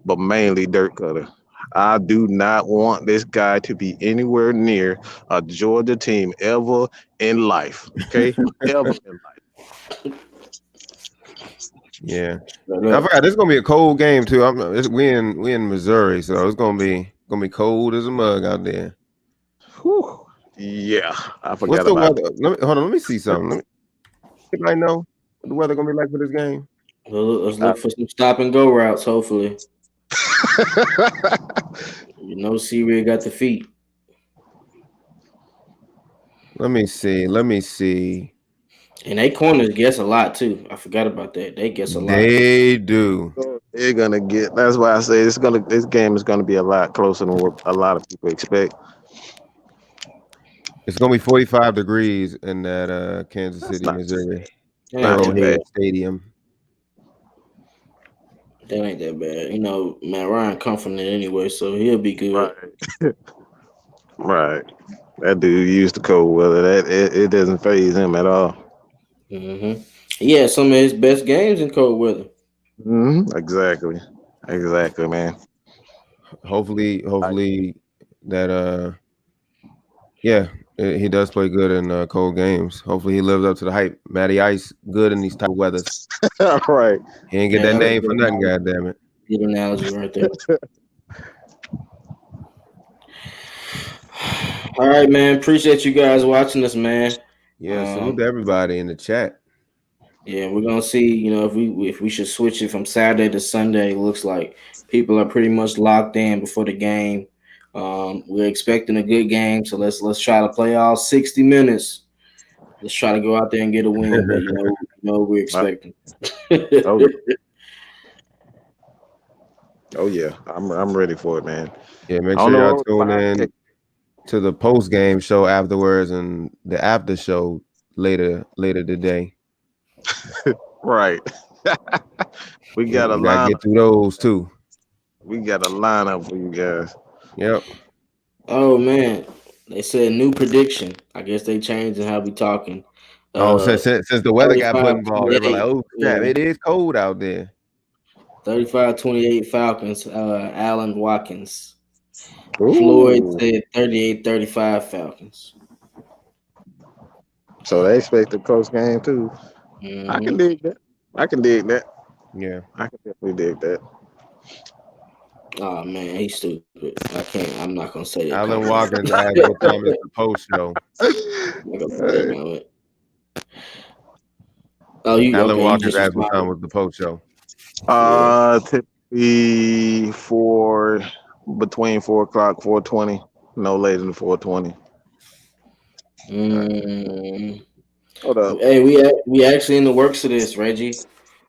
Speaker 3: but mainly Dirk Cutter. I do not want this guy to be anywhere near a Georgia team ever in life. Okay, ever in
Speaker 1: Yeah,
Speaker 2: Straight
Speaker 1: I
Speaker 2: up.
Speaker 1: forgot. This is gonna be a cold game too. We in Missouri, so it's gonna be cold as a mug out there.
Speaker 3: life. Whew. Yeah, I
Speaker 1: What's
Speaker 3: forgot
Speaker 1: the
Speaker 3: about
Speaker 1: weather? Hold on. Let me see something. Anybody know what the weather gonna be like for this game?
Speaker 2: Well, let's
Speaker 3: that.
Speaker 2: look for some stop and go routes. Hopefully, Seaweed got the feet.
Speaker 1: Let me see. Let me see.
Speaker 2: And they corners guess a lot too. I forgot about that. They guess a lot.
Speaker 1: They do.
Speaker 3: They're gonna get. That's why I say This game is gonna be a lot closer than what a lot of people expect.
Speaker 1: It's gonna be 45 degrees in that Kansas
Speaker 3: That's
Speaker 1: City, Missouri,
Speaker 2: That ain't
Speaker 3: not too
Speaker 2: that bad.
Speaker 3: bad.
Speaker 1: Arrowhead Stadium.
Speaker 2: That ain't that bad. Matt Ryan come from it anyway, so he'll be good.
Speaker 3: Right, right. That dude used to cold weather. It doesn't phase him at all.
Speaker 2: He had some of his best games in cold weather.
Speaker 3: Exactly, exactly, man.
Speaker 1: Hopefully that yeah, he does play good in cold games. Hopefully he lives up to the hype. Matty Ice good in these type of weathers.
Speaker 3: Right.
Speaker 1: He ain't get
Speaker 2: Yeah,
Speaker 1: that
Speaker 2: that was
Speaker 1: name for nothing. God damn it.
Speaker 2: a good analogy right there. All right, man. Appreciate you guys watching us, man.
Speaker 1: Yeah, salute to everybody in the chat.
Speaker 2: Yeah, we're gonna see. If we should switch it from Saturday to Sunday. It looks like people are pretty much locked in before the game. We're expecting a good game, so let's try to play all 60 minutes. Let's try to go out there and get a win. But what we're expecting.
Speaker 3: Oh, oh yeah. I'm ready for it, man.
Speaker 1: Yeah, make
Speaker 3: I don't
Speaker 1: sure y'all
Speaker 3: know.
Speaker 1: tune in to the post game show afterwards and the after show later today.
Speaker 3: Right. we got a
Speaker 1: We gotta
Speaker 3: line.
Speaker 1: get through those too.
Speaker 3: We got a lineup for you guys.
Speaker 1: Yep.
Speaker 2: Oh man, they said new prediction. I guess they changed how we talking.
Speaker 1: Oh, since the weather got put
Speaker 2: 35,
Speaker 1: involved, they were like, "Oh snap, it is cold out there."
Speaker 2: 35-28 Falcons. Allen Watkins. Floyd
Speaker 3: Ooh.
Speaker 2: said 38-35 Falcons.
Speaker 3: So they expect a close game too. I can dig that.
Speaker 1: Yeah.
Speaker 3: I can definitely dig that.
Speaker 2: Oh man, he's stupid. I can't. I'm not gonna say that.
Speaker 1: Alan Watkins asked what time is the post show.
Speaker 2: I'm not gonna say that comment. Oh, you
Speaker 1: Alan
Speaker 2: okay?
Speaker 1: Watkins asked what time was the post show.
Speaker 3: Typically between 4:00, 4:20, no later than 4:20. Hold up.
Speaker 2: Hey, we actually in the works of this, Reggie.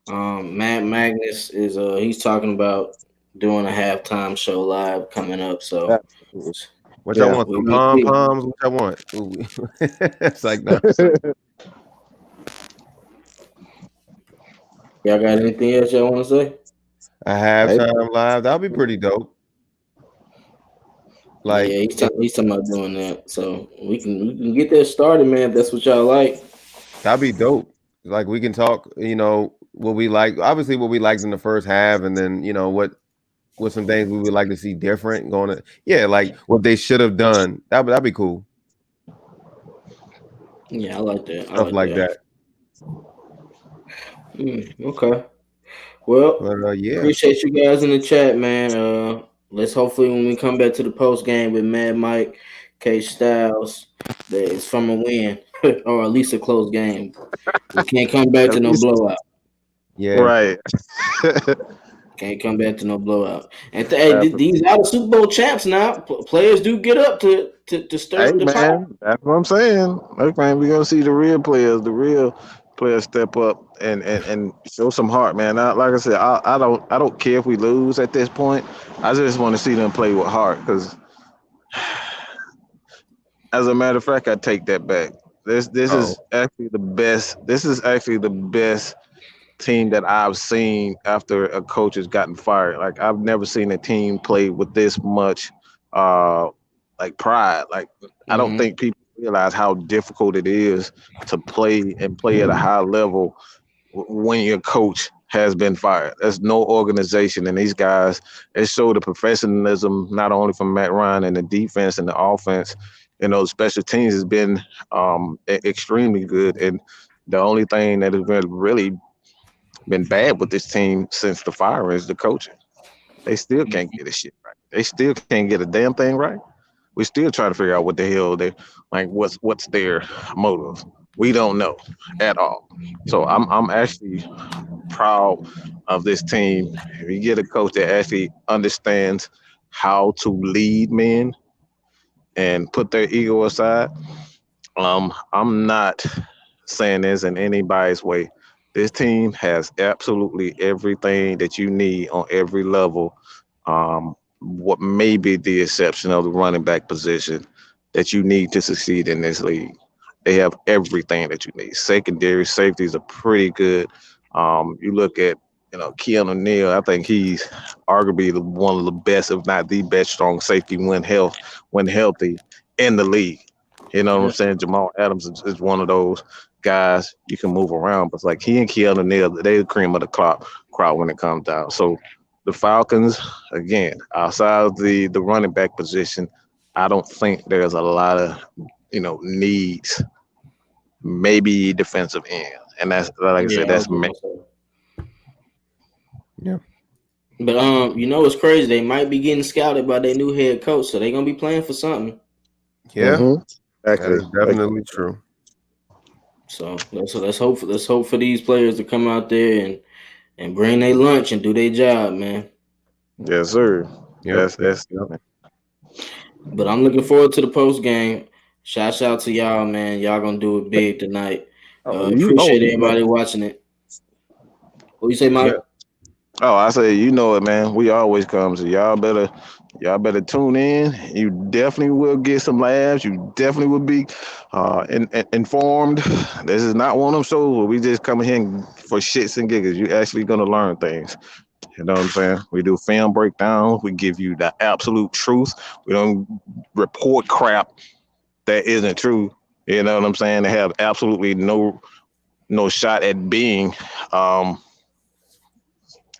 Speaker 2: Matt Magnus is he's talking about doing a halftime show live coming up. So
Speaker 1: What y'all want? Some pom poms? What y'all want? It's like no.
Speaker 2: Y'all got anything else y'all want to say?
Speaker 1: A halftime live, that'll be pretty dope. Like,
Speaker 2: yeah, he's talking about doing that, so we can get that started, man. If that's what y'all like.
Speaker 1: That'd be dope. Like we can talk, what we like. Obviously, what we liked in the first half, and then what some things we would like to see different going to. Yeah, like what they should have done. That'd be cool.
Speaker 2: Yeah, I like that.
Speaker 1: Stuff like that.
Speaker 2: Okay. Well,
Speaker 1: yeah.
Speaker 2: Appreciate you guys in the chat, man. Let's hopefully when we come back to the post game with Mad Mike, K Styles, that it's from a win or at least a close game. We can't come back to no blowout.
Speaker 1: Yeah.
Speaker 3: Right.
Speaker 2: Can't come back to no blowout. And these are the Super Bowl champs now. Players do get up to stir up the pot.
Speaker 3: That's what I'm saying. Look, man, we're gonna see the real players step up and show some heart, man. Like I said, I don't care if we lose at this point. I just want to see them play with heart because, as a matter of fact, I take that back. This is actually the best. This is actually the best team that I've seen after a coach has gotten fired. Like I've never seen a team play with this much like pride. Like I don't think people realize how difficult it is to play and play at a high level when your coach has been fired. There's no organization, and these guys, they show the professionalism not only from Matt Ryan and the defense and the offense. The special teams has been extremely good, and the only thing that has really been bad with this team since the fire is the coaching. They still can't get a shit right. They still can't get a damn thing right. We still trying to figure out what the hell they like. What's their motive? We don't know at all. So I'm actually proud of this team. If you get a coach that actually understands how to lead men and put their ego aside, I'm not saying this in any biased way. This team has absolutely everything that you need on every level. What may be the exception of the running back position that you need to succeed in this league. They have everything that you need. Secondary safeties are pretty good. You look at Keanu Neal. I think he's arguably one of the best, if not the best, strong safety when healthy in the league. You know what I'm saying? Jamal Adams is one of those guys you can move around, but it's like he and Keanu Neal, they're the cream of the crowd when it comes down. So the Falcons, again, outside of the running back position, I don't think there's a lot of needs. Maybe defensive end, and that's like I said, that's
Speaker 1: yeah.
Speaker 2: But it's crazy. They might be getting scouted by their new head coach, so they're gonna be playing for something.
Speaker 1: Yeah,
Speaker 3: that
Speaker 1: is definitely true.
Speaker 2: So let's hope for these players to come out there and bring their lunch and do their job, man.
Speaker 3: Yes, sir.
Speaker 1: Yep.
Speaker 3: That's
Speaker 2: But I'm looking forward to the post game. Shout out to y'all, man. Y'all gonna do it big tonight. Appreciate everybody watching it. What you say, Mike?
Speaker 1: Yeah.
Speaker 3: Oh, I say, it, man. We always come, so y'all better tune in. You definitely will get some laughs. You definitely will be informed. This is not one of them shows where we just come here for shits and giggles. You're actually gonna learn things. You know what I'm saying? We do film breakdowns. We give you the absolute truth. We don't report crap that isn't true. You know what I'm saying? They have absolutely no shot at being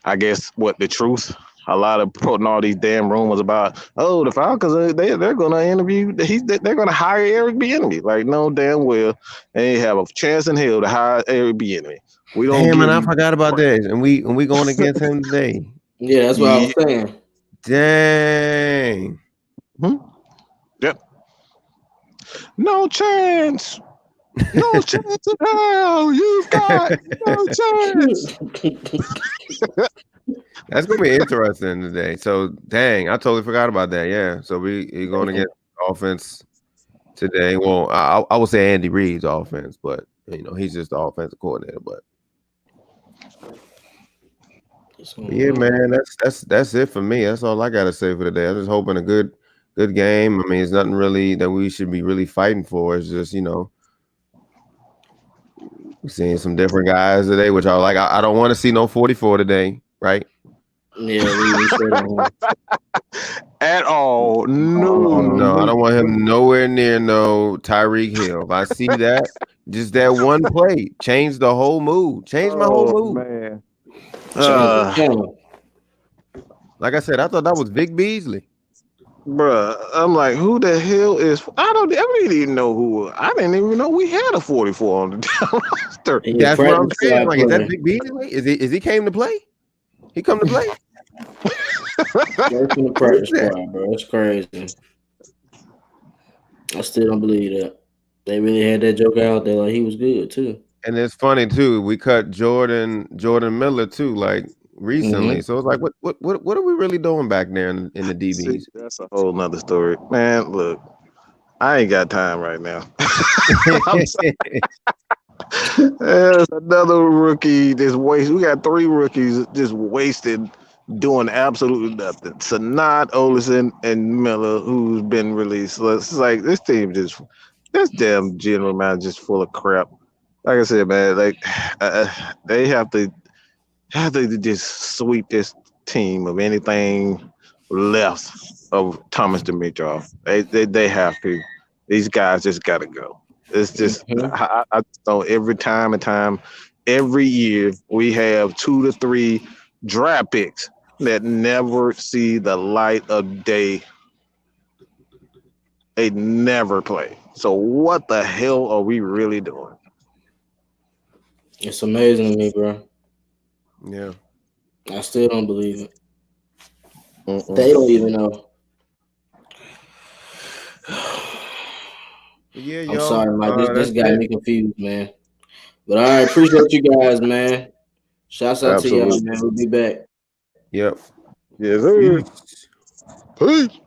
Speaker 3: I guess the truth. A lot of putting all these damn rumors about the Falcons they're gonna interview they're gonna hire Eric Bieniemy. Like, no damn well they have a chance in hell to hire Eric Bieniemy. We don't.
Speaker 1: Damn, and I forgot about that. And we going against him today.
Speaker 2: Yeah, that's what I was saying.
Speaker 1: Dang.
Speaker 3: Yep. No chance. No chance in hell. You've got no chance.
Speaker 1: That's gonna be interesting today. So dang, I totally forgot about that. Yeah. So we going to get offense today. Well, I would say Andy Reid's offense, but he's just the offensive coordinator. But yeah, man, that's it for me. That's all I gotta say for today. I'm just hoping a good game. I mean, it's nothing really that we should be really fighting for. It's just we're seeing some different guys today, which I like. I don't want to see no 44 today, right?
Speaker 2: Yeah, we
Speaker 3: at all.
Speaker 1: No, I don't want him nowhere near no Tyreek Hill. If I see that, just that one play, change the whole mood. Change my whole mood.
Speaker 3: Man.
Speaker 1: Like I said, I thought that was Vic Beasley.
Speaker 3: Bruh, I'm like, who the hell is? I didn't even know who. I didn't even know we had a 44 on the roster.
Speaker 1: That's what I'm saying. Like, is that Vic Beasley? Is he came to play? He come to play?
Speaker 2: From the practice squad, bro. That's crazy. I still don't believe that. They really had that joker out there like he was good too.
Speaker 1: And it's funny too. We cut Jordan Miller too, like recently. So it's like, what are we really doing back there in the DBs?
Speaker 3: See, that's a whole nother story, man. Look, I ain't got time right now. There's another rookie just wasted. We got 3 rookies just wasted doing absolutely nothing. Sanad, Olsen, and Miller, who's been released. So it's like this team this damn general manager just full of crap. Like I said, man, like they have to just sweep this team of anything left of Thomas Dimitroff. They have to. These guys just gotta go. It's just I just know every year we have 2 to 3 draft picks that never see the light of day. They never play. So what the hell are we really doing?
Speaker 2: It's amazing to me, bro.
Speaker 1: Yeah.
Speaker 2: I still don't believe it. They don't even know.
Speaker 1: Yeah,
Speaker 2: I'm sorry, Mike. This got
Speaker 1: it.
Speaker 2: me confused, man. But all right, appreciate you guys, man. Shouts out to y'all,
Speaker 3: Absolutely.
Speaker 2: man. We'll be back.
Speaker 1: Yep.
Speaker 3: Yes, sir.
Speaker 1: Peace.
Speaker 3: Peace.